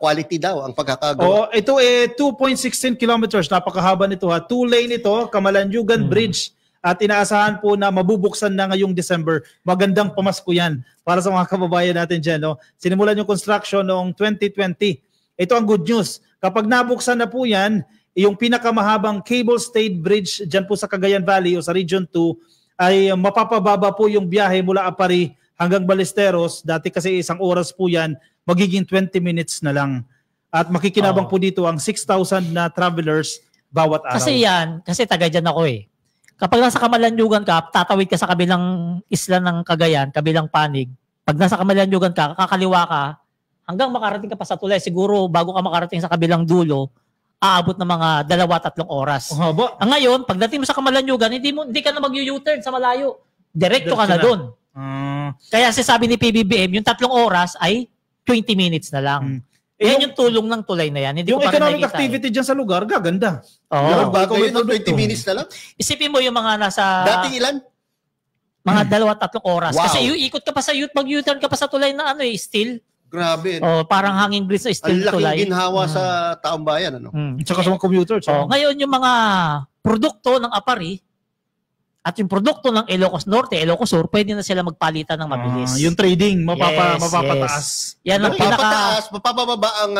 quality daw ang pagkakagawa. Ito 2.16 kilometers, napakahaba nito 2 lane ito, Kamalanyugan Bridge. At inaasahan po na mabubuksan na ngayong December. Magandang pamasko yan para sa mga kababayan natin dyan. No? Sinimulan yung construction noong 2020. Ito ang good news. Kapag nabuksan na po yan, yung pinakamahabang cable-stayed bridge dyan po sa Cagayan Valley o sa Region 2 ay mapapababa po yung biyahe mula Apari hanggang Ballesteros. Dati kasi 1 oras po yan, magiging 20 minutes na lang. At makikinabang po dito ang 6,000 na travelers bawat araw. Kasi taga dyan ako Kapag nasa Kamalanyugan ka, tatawid ka sa kabilang isla ng Cagayan, kabilang panig. Pag nasa Kamalanyugan ka, kakaliwa ka, hanggang makarating ka pa sa tulay, siguro bago ka makarating sa kabilang dulo, aabot ng mga 2-3 oras. Ngayon, pagdating mo sa Kamalanyugan, hindi ka na mag-U-turn sa malayo. Direkto ka na doon. Kaya sabi ni PBBM, yung 3 oras ay 20 minutes na lang. Yan yung tulong ng tulay na yan. Hindi yung ko pa economic activity dyan sa lugar, gaganda. Bago yun, 20 minutes na lang. Isipin mo yung mga nasa... Dating ilan? Mga 2-3 oras. Wow. Kasi ikot ka pa sa mag-U-turn ka pa sa tulay na steel. Grabe. Parang hanging bridge sa steel tulay. Ang laking ginhawa sa taong bayan. Tsaka sa mga commuters. Ngayon yung mga produkto ng Apari at yung produkto ng Ilocos Norte, Ilocos Sur, pwede na sila magpalitan ng mabilis. Yung trading, mapapataas. Yan ang mapapababa ang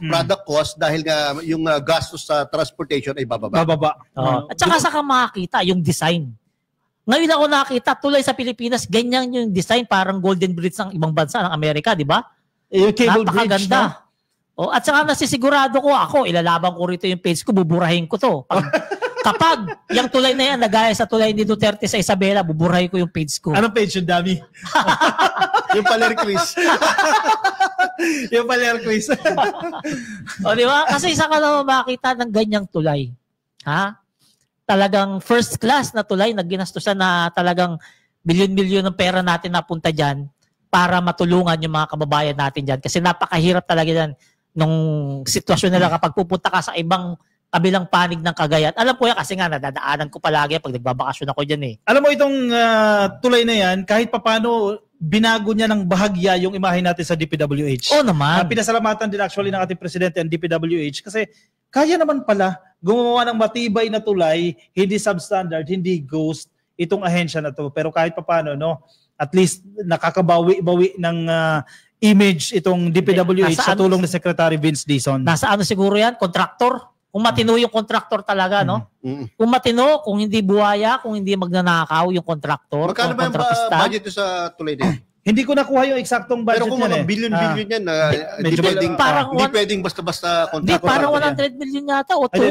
product cost dahil yung gastos sa transportation ay bababa. At saka saka makakita yung design. Ngayon ako nakita, tuloy sa Pilipinas, ganyan yung design, parang Golden Bridge ng ibang bansa, ng Amerika, di ba? Yung cable bridge, no? At saka nasisigurado ko ako, ilalaban ko rito yung page ko, buburahin ko to. Kapag yung tulay na yan, nagaya sa tulay ni Duterte sa Isabela, buburahin ko yung page ko. Anong page yung dami? Yung Paler Quiz. Yung Paler Quiz. Di ba? Kasi isa ka naman makita ng ganyang tulay. Talagang first class na tulay na ginastusan na talagang milyon-milyon ng pera natin napunta dyan para matulungan yung mga kababayan natin dyan. Kasi napakahirap talaga dyan nung sitwasyon nila kapag pupunta ka sa ibang kabilang panig ng Cagayan. Alam ko yan kasi nga nadadaanan ko palagi pag nagbabakasyon ako dyan eh. Alam mo itong tulay na yan, kahit papano binago niya ng bahagya yung imahe natin sa DPWH. Oo naman. Pinasalamatan din actually ng ating presidente ang DPWH kasi kaya naman pala gumawa ng matibay na tulay, hindi substandard, hindi ghost itong ahensya na to. Pero kahit papano, no, at least nakakabawi-bawi ng image itong DPWH sa tulong ni Secretary Vince Dizon. Nasa ano siguro yan? Kontraktor? Kung matino yung kontraktor talaga, no? Kung matino, kung hindi buhaya, kung hindi magnanakaw yung kontraktor. Magkano ba yung budget sa tulay din? Hindi ko nakuha yung eksaktong budget pero kung mga billion-billion yan, hindi pwedeng basta-basta kontraktor. Hindi, parang 100 million yata o 2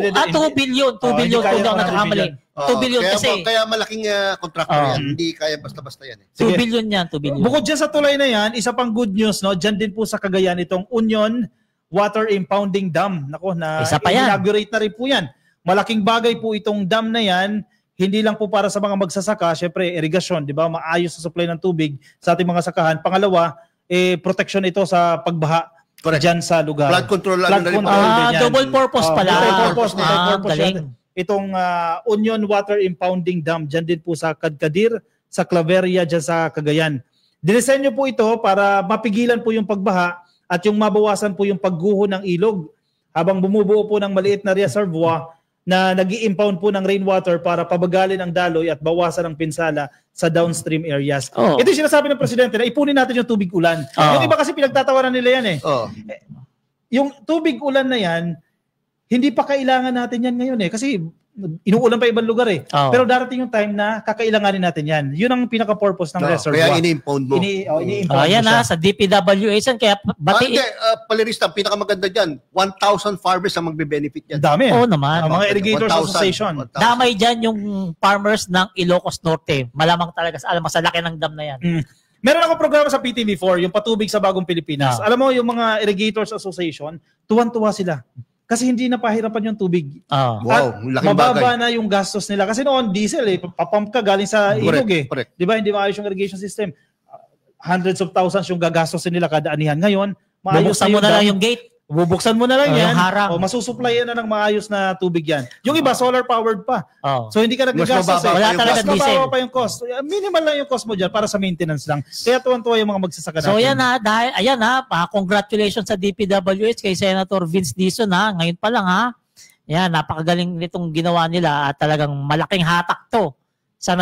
billion. 2 billion kung lang nakakamali. 2 billion kasi. Kaya malaking kontraktor yan. Hindi kaya basta-basta yan. 2 billion yan, 2 billion. Bukod dyan sa tulay na yan, isa pang good news, no? Dyan din po sa Cagayan itong Union Water Impounding Dam. Nako, na inaugurate na rin po yan. Malaking bagay po itong dam na yan. Hindi lang po para sa mga magsasaka, syempre irigasyon, di ba? Maayos sa supply ng tubig sa ating mga sakahan. Pangalawa, protection ito sa pagbaha dyan sa lugar. Flood control. Double purpose pala. Double purpose yan. Itong Union Water Impounding Dam, dyan din po sa Kadkadir, sa Claveria, dyan sa Cagayan. Dinisenyo po ito para mapigilan po yung pagbaha at yung mabawasan po yung pagguho ng ilog habang bumubuo po ng maliit na reservoir na nag-i-impound po ng rainwater para pabagalin ang daloy at bawasan ang pinsala sa downstream areas. Ito yung sinasabi ng presidente na ipunin natin yung tubig ulan. Yung iba kasi pinagtatawaran nila yan eh. Yung tubig ulan na yan, hindi pa kailangan natin yan ngayon eh. Kasi inuulan pa ibang lugar eh. Pero darating yung time na kakailanganin natin yan. Yun ang pinaka-purpose ng reservoir. Kaya ini-impound mo. Yan sa DPWH. Kaya Palirista, ang pinakamaganda dyan, 1,000 farmers ang magbe-benefit yan. Dami. Oo naman. Ang mga Irrigators Association. Damay dyan yung farmers ng Ilocos Norte. Malamang talaga sa laki ng dam na yan. Meron ako programa sa PTV4, yung Patubig sa Bagong Pilipinas. Alam mo, yung mga Irrigators Association, tuwan-tuwa sila. Kasi hindi na pahirapan yung tubig. Wow, laking mababa bagay. na yung gastos nila. Kasi noon, diesel eh. Papump ka galing sa ilog eh. Correct. Di ba? Hindi maayos yung irrigation system. Hundreds of thousands yung gagastosin nila kada anihan. Ngayon, maayos bubuksan mo na lang yung gate. Bubuksan mo na lang yan. O masusuplayan na ng maayos na tubig yan. Yung iba, solar powered pa. So hindi ka nagagastos. Wala talaga diesel. Mas mababa pa yung cost. Minimal lang yung cost mo dyan para sa maintenance lang. Kaya tuwan-tuwa yung mga magsasaka natin. So yan dahil, congratulations sa DPWH kay Senator Vince Dizon ngayon pa lang Yan, napakagaling nitong ginawa nila at talagang malaking hatak to sa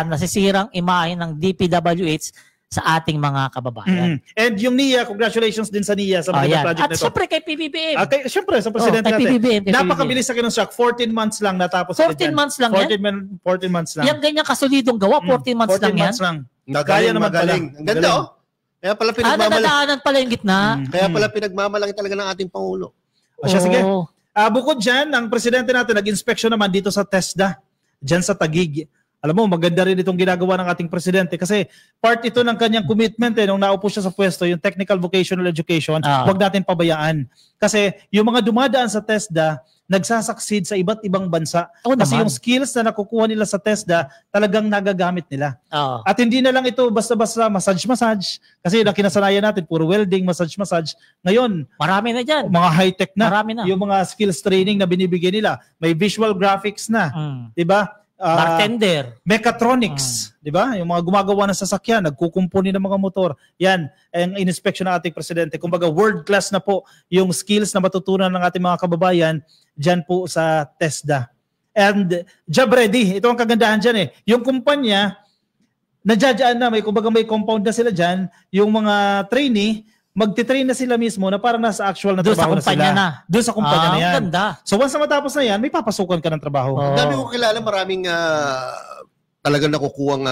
nasisirang imahe ng DPWH sa ating mga kababayan. And yung NIA, congratulations din sa NIA sa mga project at nito. At syempre kay PBBM. Syempre sa presidente natin. PBBM, napakabilis sa kinonstruct. 14 months lang natapos. 14 months lang 14 months lang. Yung ganyan kasolidong gawa, 14 months lang yan. 14 months lang. Kaya naman pala. Ang ganda Kaya pala nadadaanan pala yung gitna. Kaya pala pinagmamalaki talaga ng ating Pangulo. Sige. Bukod dyan, ang presidente natin nag-inspection naman dito sa TESDA, dyan sa Taguig. Alam mo, maganda rin itong ginagawa ng ating presidente kasi part ito ng kanyang commitment nung naupo siya sa pwesto, yung technical vocational education, huwag natin pabayaan. Kasi yung mga dumadaan sa TESDA, nagsasucceed sa iba't ibang bansa. Kasi yung skills na nakukuha nila sa TESDA, talagang nagagamit nila. At hindi na lang ito basta-basta massage. Kasi yung kinasanayan natin, puro welding, massage. Ngayon, marami na dyan. Mga high-tech na. Marami na. Yung mga skills training na binibigay nila. May visual graphics na. Diba? Bartender. Mechatronics, di ba? Yung mga gumagawa ng sasakyan, nagkukumpuni ng mga motor. Yan, ang in-inspection ng ating presidente. Kumbaga, world class na po yung skills na matutunan ng ating mga kababayan dyan po sa TESDA. And job ready. Ito ang kagandahan dyan eh. Yung kumpanya, nadjadjaan na, kumbaga may compound na sila dyan. Yung mga trainee, magtitrain na sila mismo na parang nasa actual na trabaho na sila. Doon sa kumpanya na yan. Ganda. So once na matapos na yan, may papasukan ka ng trabaho. Ang dami ko kilala, maraming talagang nakukuhang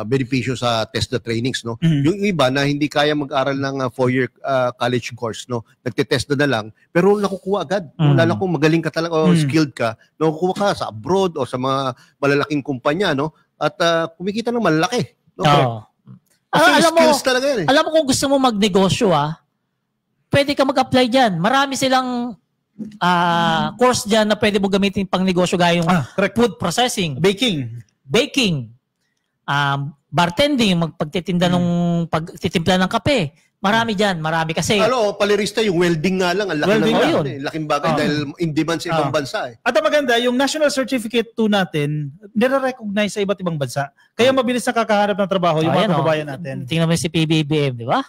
benepisyo sa TESDA trainings. No? Yung iba na hindi kaya mag-aral ng 4-year college course, no? Nagte-TESDA na lang, pero nakukuha agad. Lalo kung magaling ka talaga o skilled ka, nakukuha ka sa abroad o sa mga malalaking kumpanya, no? At kumikita ng malaki. No? Alam mo, talaga yan, alam mo kung gusto mo magnegosyo, pwede ka mag-apply dyan. Marami silang course dyan na pwede mo gamitin pang negosyo gaya yung food processing, baking, bartending, magpagtitinda ng pagtitimpla ng kape, Marami dyan, marami. Kasi, palirista yung welding nga lang. Ang laki Welding ng yun. laking bagay dahil in demand sa ibang bansa. At ang maganda, yung National Certificate 2 natin, nire-recognize sa iba't ibang bansa. Kaya mabilis na kakahanap ng trabaho yung mga kababayan natin. Tingnan mo si PBBM, di ba?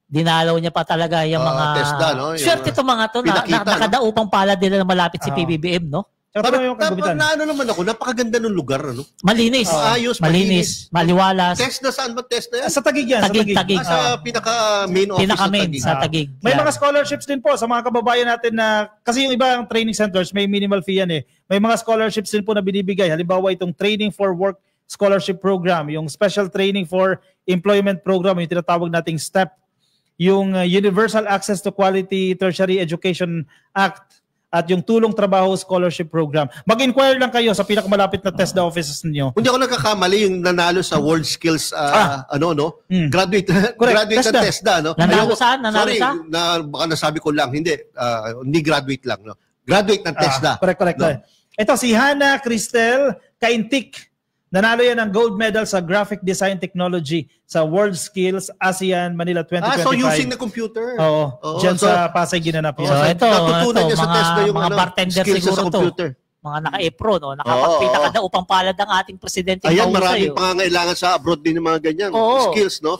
Dinalaw niya pa talaga yung mga... TESDA, no? Swerte itong mga to. Nakadaupang palad nila na malapit si PBBM, no? Naano naman ako, napakaganda ng lugar, ano? Malinis. Ayos, malinis. Maliwalas. TESDA, saan ba TESDA yan? Sa Taguig yan. Tagig. Sa pinaka-main office Pinaka-main sa Taguig. May mga scholarships din po sa mga kababayan natin na, kasi yung ibang training centers, may minimal fee yan eh. May mga scholarships din po na binibigay. Halimbawa itong Training for Work Scholarship Program, yung Special Training for Employment Program, yung tinatawag nating STEP, yung Universal Access to Quality Tertiary Education Act, at yung Tulong Trabaho Scholarship Program. Mag-inquire lang kayo sa pinakamalapit na TESDA offices niyo. Hindi ako nagkakamali yung nanalo sa World Skills graduate ng TESDA, no? Nanalo saan? Sorry, baka nasabi ko lang, hindi graduate lang, no? Graduate ng TESDA. Correct. No? Ito si Hannah Cristel Kaintik. Nanalo yan ng gold medal sa Graphic Design Technology sa World Skills ASEAN Manila 2025. So using the computer. Oo. Diyan sa Pasay ginanap yan. So ito niya sa TESDA yung mga bartender siguro to. Mga naka-apron, no? Nakapagpinakadaupang palad ang ating presidente. Ayan, maraming pangangailangan sa abroad din ng mga ganyan skills, no?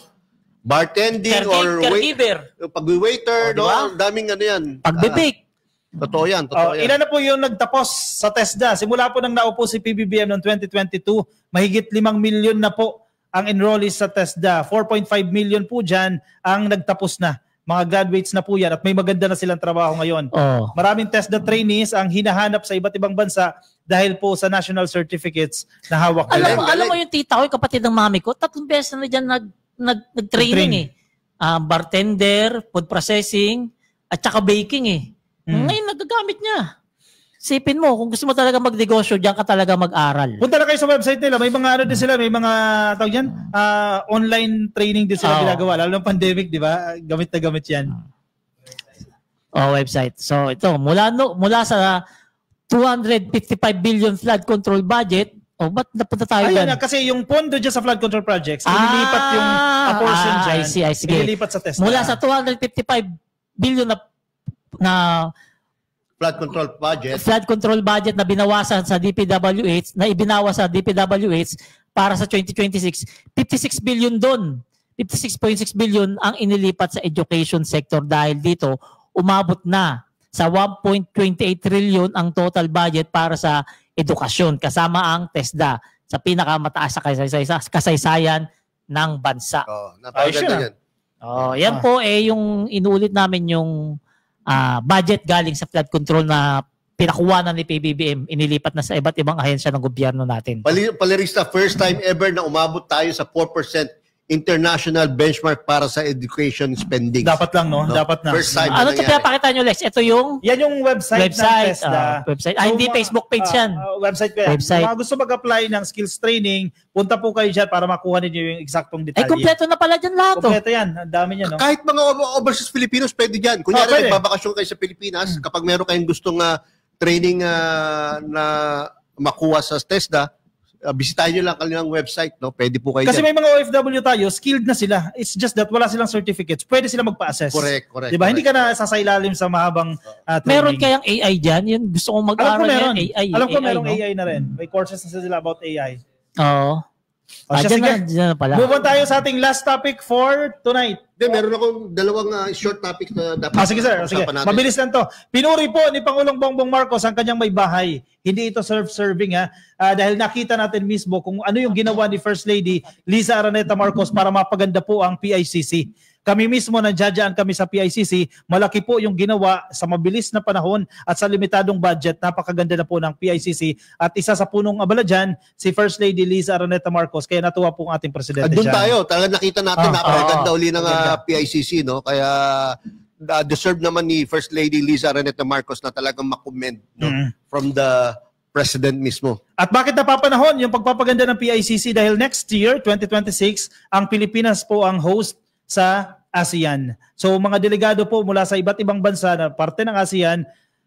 Bartending caregiver. Pag-waiter, no? Daming yan. Pag-bake. Totoo yan. Ilan na po yung nagtapos sa TESDA? Simula po nang naupo si PBBM noong 2022, mahigit 5 million na po ang enrollees sa TESDA. 4.5 million po dyan ang nagtapos na. Mga graduates na po yan at may maganda na silang trabaho ngayon. Maraming TESDA trainees ang hinahanap sa iba't ibang bansa dahil po sa national certificates na hawak nila. Alam mo yung tita ko, yung kapatid ng mami ko, 3 beses na dyan nag-training bartender, food processing, at saka baking eh. Ngayon, nagagamit niya. Sipin mo, kung gusto mo talaga magnegosyo, diyan ka talaga mag-aral. Punta na kayo sa website nila. May mga din sila, may mga online training din sila ginagawa. Lalo ng pandemic, di ba? Gamit na gamit yan. Website. So ito, mula sa 255 billion flood control budget, ba't napunta tayo yan? Kasi yung pondo dyan sa flood control projects, inilipat yung portion dyan. I see. Inilipat sa TESDA. Mula sa 255 billion na flood control budget na binawasan sa DPWH, na ibinawas sa DPWH para sa 2026, 56 billion doon. 56.6 billion ang inilipat sa education sector dahil dito umabot na sa 1.28 trillion ang total budget para sa edukasyon kasama ang TESDA sa pinakamataas sa kasaysayan ng bansa. Napakaganda yan. Yan po yung inulit namin yung budget galing sa flood control na pinakuha na ni PBBM, inilipat na sa iba't ibang ahensya ng gobyerno natin. Palirista, first time ever na umabot tayo sa 4% international benchmark para sa education spending. Dapat lang, no? Dapat na. First time ano ito pinapakita nyo, Lex? Ito yung... Yan yung website ng TESDA. Website. Hindi Facebook page yan. Website ko yan. Mga gusto mag-apply ng skills training, punta po kayo dyan para makuha ninyo yung eksaktong detalye. Kompleto na pala dyan lahat. Kompleto yan. Ang dami niya, no? Kahit mga overseas Filipinos, pwede dyan. Kunyari, nagbabakasyon kayo sa Pilipinas, kapag meron kayong gustong training na makuha sa TESDA, bisitahin nyo lang kanilang website, no? Pwede po kayo kasi dyan. May mga OFW tayo, skilled na sila. It's just that wala silang certificates. Pwede sila magpa-assess. Correct. Diba? Hindi ka na sasailalim sa mahabang training. Meron kayang AI dyan? Yun, gusto kong mag-aaral yan. AI. Alam ko merong AI na rin. May courses na sila about AI. Oo. Sige. Dyan na pala. Move on tayo sa ating last topic for tonight. Meron akong dalawang short topic na dapat sige sir, sige. Mabilis lang to. Pinuri po ni Pangulong Bongbong Marcos ang kanyang may bahay. Hindi ito self-serving dahil nakita natin mismo kung ano yung ginawa ni First Lady Liza Araneta Marcos para mapaganda po ang PICC. Kami mismo nandiyan kami sa PICC, malaki po yung ginawa sa mabilis na panahon at sa limitadong budget. Napakaganda na po ng PICC at isa sa punong abala dyan, si First Lady Liza Araneta Marcos. Kaya natuwa po ang ating presidente doon tayo, talagang nakita natin napakaganda uli ng PICC, no? Kaya deserve naman ni First Lady Liza Araneta Marcos na talagang makomment, no? From the President mismo. At bakit napapanahon yung pagpapaganda ng PICC? Dahil next year, 2026, ang Pilipinas po ang host sa ASEAN. So mga delegado po mula sa iba't ibang bansa na parte ng ASEAN,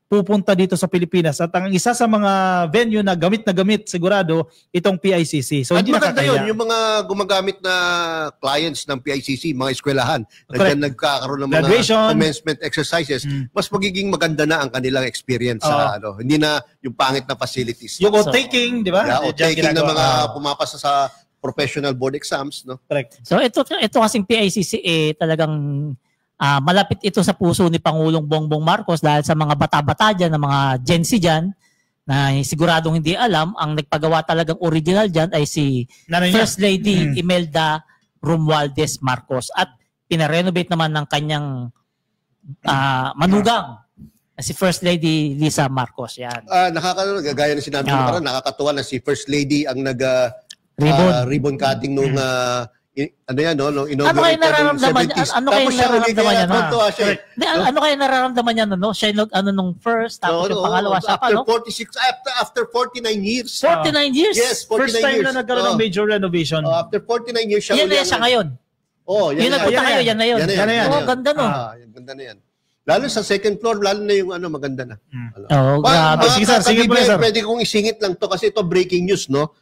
pupunta dito sa Pilipinas at ang isa sa mga venue na gamit sigurado itong PICC. So at hindi maganda nakakaya. yun, yung mga gumagamit na clients ng PICC, mga eskwelahan, na dyan nagkakaroon ng Graduation, mga commencement exercises, mas magiging maganda na ang kanilang experience sa hindi na yung pangit na facilities. Yung taking, di ba? Yeah, taking ng mga pumapasa sa professional board exams, no? Correct. So ito kasing PICC talagang malapit ito sa puso ni Pangulong Bongbong Marcos dahil sa mga bata-bata dyan, ng mga Gen Z dyan, na siguradong hindi alam, ang nagpagawa talagang original dyan ay si First Lady Imelda Romualdez Marcos. At pinarenovate naman ng kanyang manugang, si First Lady Lisa Marcos. Yan. Gaya na sinabi ko nakakatuwa na si First Lady ang ribbon cutting nung ano yan, no? Ano kayo nararamdaman niya? Ano kayo nararamdaman niya? Ano kayo nararamdaman niya, no? Siya nung first, tapos yung pangalawa siya pa, no? After 49 years. 49 years? Yes, 49 First time years. na nagkaroon ng major renovation. After 49 years siya. Yan na siya ngayon. Yan yung nagpunta kayo, yan na yun. Oh, ganda no. Ganda na yan. Lalo sa second floor, lalo na yung maganda na. Grabe. Sige sir, pwede kong isingit lang to kasi ito breaking news, no?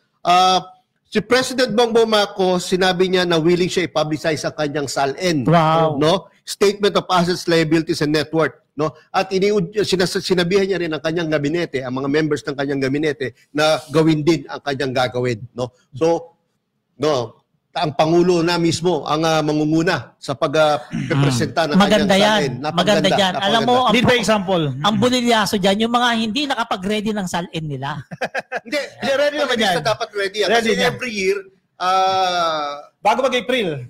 Si President Bongbong Marcos, sinabi niya na willing siya i-publicize ang kanyang SALN. Wow. No? Statement of Assets, Liabilities, and Net Worth. No? At sinabihan niya rin ang kanyang gabinete, ang mga members ng kanyang gabinete, na gawin din ang kanyang gagawin. No? So, ang Pangulo na mismo ang mangunguna sa pagpresenta ng maganda kanyang SALN. Maganda yan. Alam mo, need by example. Ang bulilyaso dyan, yung mga hindi nakapag-ready ng SALN nila. Hindi, ready naman yan. Dapat ready yan. Kasi every year, bago mag-April,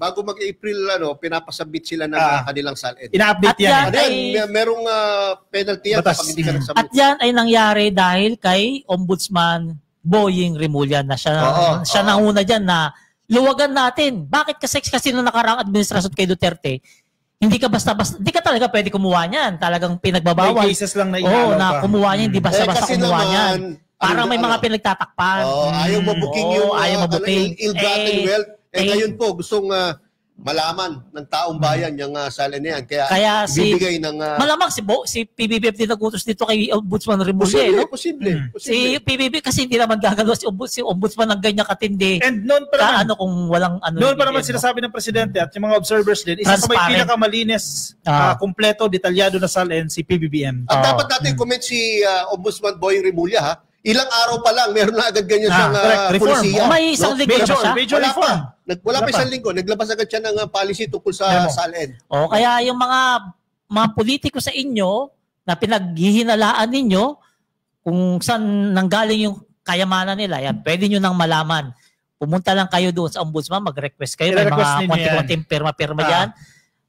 pinapasubmit sila ng kanilang SALN. Ina-update yan. Merong penalty yan kapag hindi ka nagsubmit. At yan ay nangyari dahil kay Ombudsman Boying Rimulya na siya nanguna dyan na luwagan natin. Bakit kasi nung nakaraang administrasyon kay Duterte, hindi ka basta-basta, hindi ka talaga pwede kumuha niyan. Talagang pinagbabawal. May cases lang na inalaw na kumuha niya, hindi basta-basta kumuha niyan. Parang may mga pinagtatakpan. Ayaw mabuking yung ill-gotten wealth. Ngayon po, gustong malaman ng taong bayan yung SALN na yan. Kaya bibigay ng... Malamang si PBBM din nagutos dito kay Ombudsman Rimulya. Posible. Si PBB kasi hindi naman gagalaw si Ombudsman ng ganyan katindi. And noon pa naman, kung walang noon pa naman sinasabi ng Presidente at yung mga observers din, isa sa may pinakamalinis, kumpleto, detalyado na SALN, si PBBM. At dapat natin comment si Ombudsman Boying Rimulya, ha? Ilang araw pa lang, meron na agad ganyan siyang polisiya. May isang linggo na siya. Major reform. Wala pa isang linggo. Naglabas agad siya ng policy tungkol sa SALN. Kaya yung mga politiko sa inyo na pinaghihinalaan ninyo kung saan nanggaling yung kayamanan nila, yan, pwede nyo nang malaman. Pumunta lang kayo doon sa Ombudsman, mag-request kayo. May mga konti-konting pirma-pirma dyan.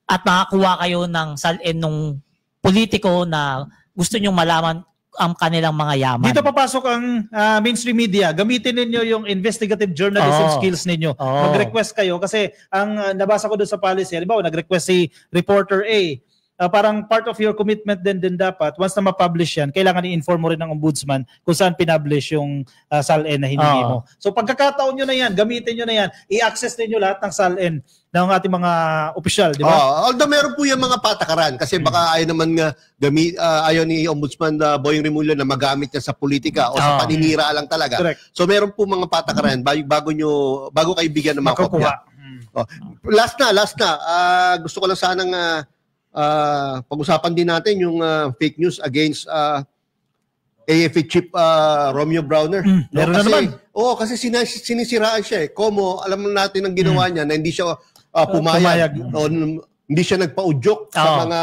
At makakuha kayo ng SALN ng politiko na gusto nyong malaman ang kanilang mga yaman. Dito papasok ang mainstream media. Gamitin ninyo yung investigative journalism skills ninyo. Mag-request kayo kasi ang nabasa ko doon sa policy, halimbawa nag-request si reporter A, parang part of your commitment din dapat, once na ma-publish yan, kailangan i-inform mo rin ng ombudsman kung saan pinablish yung SALN na hiningi mo. So pagkakataon nyo na yan, gamitin nyo na yan, i-access ninyo lahat ng SALN ng ating mga opisyal, di ba? Although meron po yung mga patakaran kasi baka ayaw ni Ombudsman Boying Rimulya na magamit niya sa politika o sa paninira lang talaga. Correct. So meron po mga patakaran bago kayo bigyan ng mga kopya. Last na. Gusto ko lang sanang pag-usapan din natin yung fake news against AFP Chief Romeo Browner. Meron na naman. Kasi sinisiraan siya eh. Como, alam natin ang ginawa niya na hindi siya pumayag. Hindi siya nagpa-udyok sa mga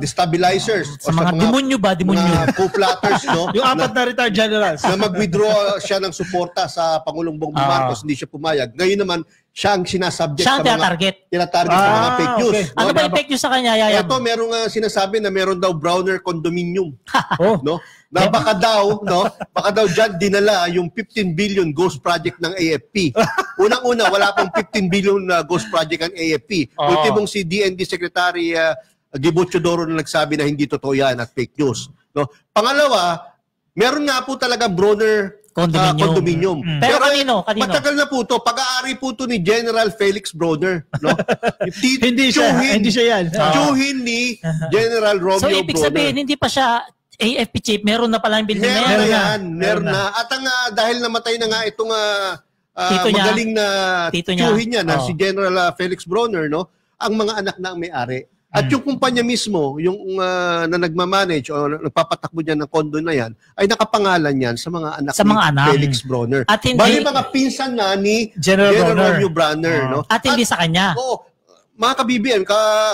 destabilizers. Sa mga demonyo ba? Mga co-platters, no? Yung apat na retired generals. Na mag-withdraw siya ng suporta sa Pangulong Bongbong Marcos, hindi siya pumayag. Ngayon naman, siya ang sinasubject sa mga tinatarget sa mga fake news. Okay. Ano ba yung fake news sa kanya, Yaya? Ito, merong sinasabi na meron daw Browner condominium. No? Na baka daw dyan dinala yung 15 billion ghost project ng AFP. Unang-una, wala pang 15 billion na ghost project ang AFP. Ultimong si DND Secretary Gibo Chodoro na nagsabi na hindi totoo yan at fake news. No? Pangalawa, meron nga po talaga Browner condominium. Pero kanino? Matagal na po to. Pag-aari po to ni General Felix Browner. No? Hindi siya yan. Tiyuhin ni General Romeo Browner. So, ibig sabihin, hindi pa siya AFP chief, meron na pala yung building na Meron yan. na yan. Meron na. At dahil namatay na nga itong Tito niya. magaling na Tito niya. tiyuhin niya na si General Felix Bronner, no? Ang mga anak na ang may-ari. At yung kumpanya mismo, yung na nagmamanage o nagpapatakbo niya ng kondo na yan, ay nakapangalan yan sa mga anak Sa mga anak. Felix Bronner. At hindi- Bali mga pinsan na ni General Bronner. Romeo Bronner, no? At hindi sa kanya. Oo. Mga ka-BBM,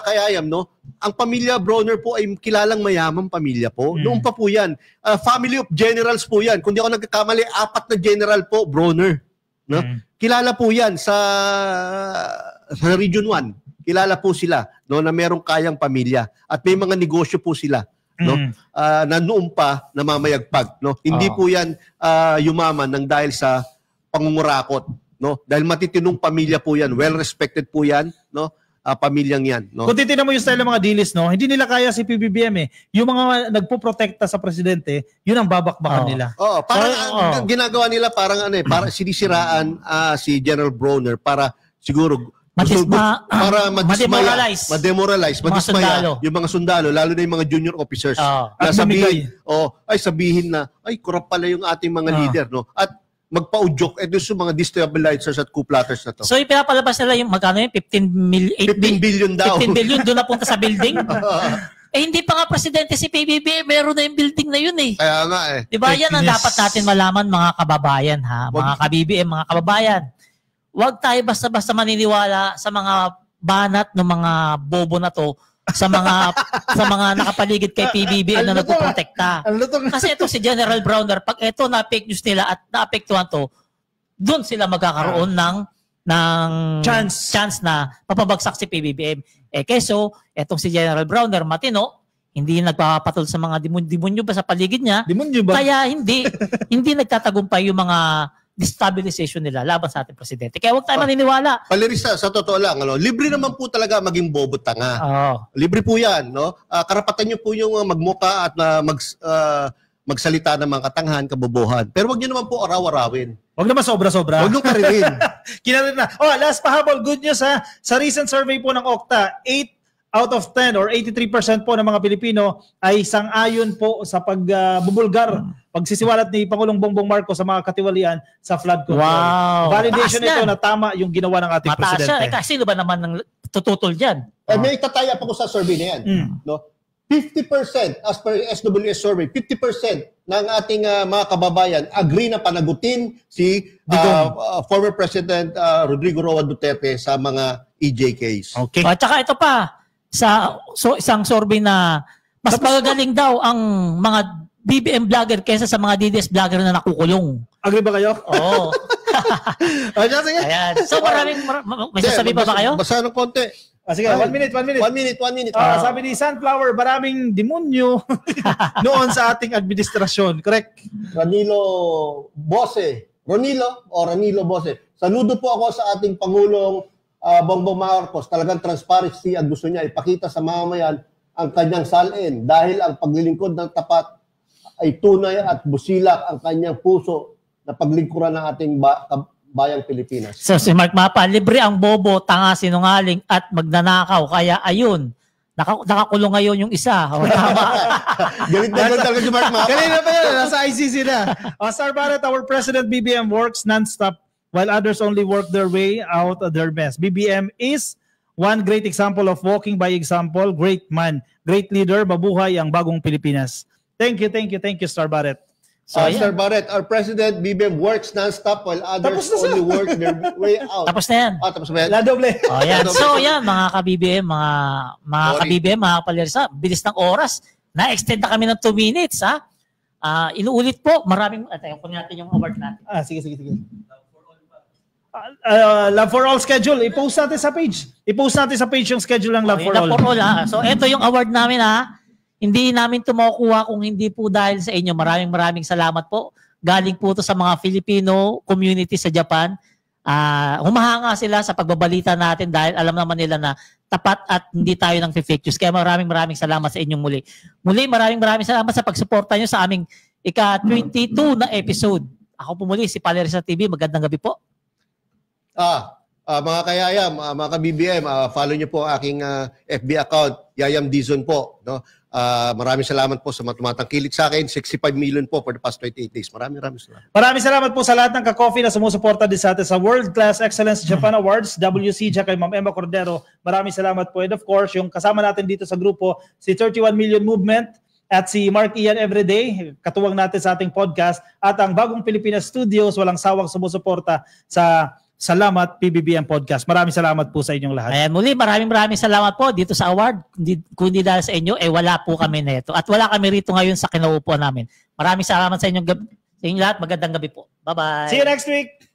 kayayam, no? Ang pamilya Bronner po ay kilalang mayamang pamilya po. Noon pa po yan. Family of generals po yan. Kung di ako nagkakamali, 4 na general po, Bronner. No? Kilala po yan sa Region 1. Kilala po sila, no, na merong kayang pamilya. At may mga negosyo po sila, no? Na noon pa namamayagpag, no? Hindi po yan yumaman ng dahil sa pangungurakot, no? Dahil matitinong pamilya po yan, well-respected po yan, no? Pamilyang yan, no? Kung titignan mo yung style ng mga dilis, no, hindi nila kaya si PBBM eh. Yung mga nagpo-protekta sa presidente, yun ang babakbakan nila. Oo, parang ang ginagawa nila parang para sinisiraan si General Bronner para siguro para ma-demoralize. Mademoralize, sundalo. yung mga sundalo, lalo na yung mga junior officers. At Sabihin na, corrupt pala yung ating mga leader, no? At magpa-udyok sa mga destabilizers at coup-plotters na to. So ipinapalabas nila yung magkano yun? 15 billion daw. 15 billion doon na punta sa building. Hindi pa nga presidente si PBBM, meron na yung building na yun eh. Kaya nga eh. Diba? Yan ang dapat natin malaman mga kababayan ha. Mga ka-BBM, mga kababayan. Huwag tayo basta-basta maniniwala sa mga banat ng mga bobo na to sa mga nakapaligid kay PBBM na nagpoprotekta. Kasi ito si General Bronner, pag ito na fake news nila at naapektuhan to, doon sila magkakaroon ng chance na mapabagsak si PBBM. Keso, etong si General Bronner, matino, hindi nagpapatol sa mga demonyo ba sa paligid niya. Demonyo ba? Kaya hindi nagtatagumpay yung mga destabilization nila laban sa ating presidente. Kaya huwag tayo maniniwala. Palirista, sa totoo lang, libre naman po talaga maging bobo tanga. Libre po yan, no? Karapatan niyo po yung magmuka at magsalita ng mga katanghan, kabobohan. Pero wag niyo naman po araw-arawin. Wag naman sobra-sobra. Wag nyo karirin. Kinarin na. Last pahabol, good news ha. Sa recent survey po ng Okta, 8 out of 10 or 83% po ng mga Pilipino ay sang-ayon po sa pagsisiwalat ni Pangulong Bongbong Marcos sa mga katiwalian sa flood control. Wow. Validation ito na tama yung ginawa ng ating presidente. Kasi sino ba naman ng tututol dyan? May tataya pa ko sa survey na yan. No? 50% as per SWS survey, 50% ng ating mga kababayan agree na panagutin si former President Rodrigo Roa Duterte sa mga EJKs. Okay. At saka ito pa, isang survey na mas magagaling daw ang mga BBM vlogger kaysa sa mga DDS vlogger na nakukulong. Agree ba kayo? Oo. Ayan. So may sasabi pa ba kayo? Basta ng konti. Sige, 1 minute. 1 minute. Sabi ni Sunflower, maraming demonyo noon sa ating administrasyon. Correct? Ranilo Bose. Saludo po ako sa ating Pangulong Bongbong Marcos. Talagang transparency ang gusto niya ipakita sa mamamayan ang kanyang salin dahil ang paglilingkod ng tapat ay tunay at busilak ang kanyang puso na paglingkuran ng ating bayang Pilipinas. So si Mark Mapa, libre ang bobo, tanga, sinungaling at magnanakaw. Kaya ayun, nakakulong ngayon yung isa. Tama. Galit na talaga si Mark Mapa. Kanina pa yan, nasa ICC na. Sir Barrett, our President BBM works non-stop while others only work their way out of their mess. BBM is one great example of walking by example. Great man, great leader, mabuhay ang bagong Pilipinas. Thank you, Star Barrett. Sir Barrett, our President BBM works non-stop while others only work their way out. Tapos na yan. Tapos na yan. La doble. Yan. So yan, mga ka-BBM, mga ka-BBM, mga kapalirsa, bilis ng oras. Na-extend na kami ng 2 minutes. Inuulit po, maraming, tayo po natin yung award natin. Sige. Love for All schedule. I-post natin sa page. Yung schedule ng Love for All. Love for All, So ito yung award namin Hindi namin ito makukuha kung hindi po dahil sa inyo. Maraming salamat po. Galing po ito sa mga Filipino community sa Japan. Humahanga sila sa pagbabalita natin dahil alam naman nila na tapat at hindi tayo ng fake news. Kaya maraming salamat sa inyong muli. Maraming salamat sa pagsuporta nyo sa aming ika-22 na episode. Ako po muli, si Palerisa TV. Magandang gabi po. Mga kayayam, mga ka-BBM, follow nyo po ang aking FB account, Yayam Dizon po. No? Maraming salamat po sa mga tumatangkilik sa akin. 65 million po for the past 28 days. Maraming salamat. Maraming salamat po sa lahat ng ka-coffee na sumusuporta din sa atin sa World Class Excellence Japan Awards, WC, kay Ma'am Emma Cordero. Maraming salamat po. And of course, yung kasama natin dito sa grupo, si 31 Million Movement at si Mark Ian Everyday, katuwang natin sa ating podcast, at ang Bagong Pilipinas Studios, walang sawang sumusuporta sa Salamat PBBM Podcast. Maraming salamat po sa inyong lahat. Ayan, muli maraming salamat po dito sa award. Kung hindi dahil sa inyo, wala po kami neto. At wala kami rito ngayon sa kinaupuan namin. Maraming salamat sa inyong lahat. Magandang gabi po. Bye-bye. See you next week.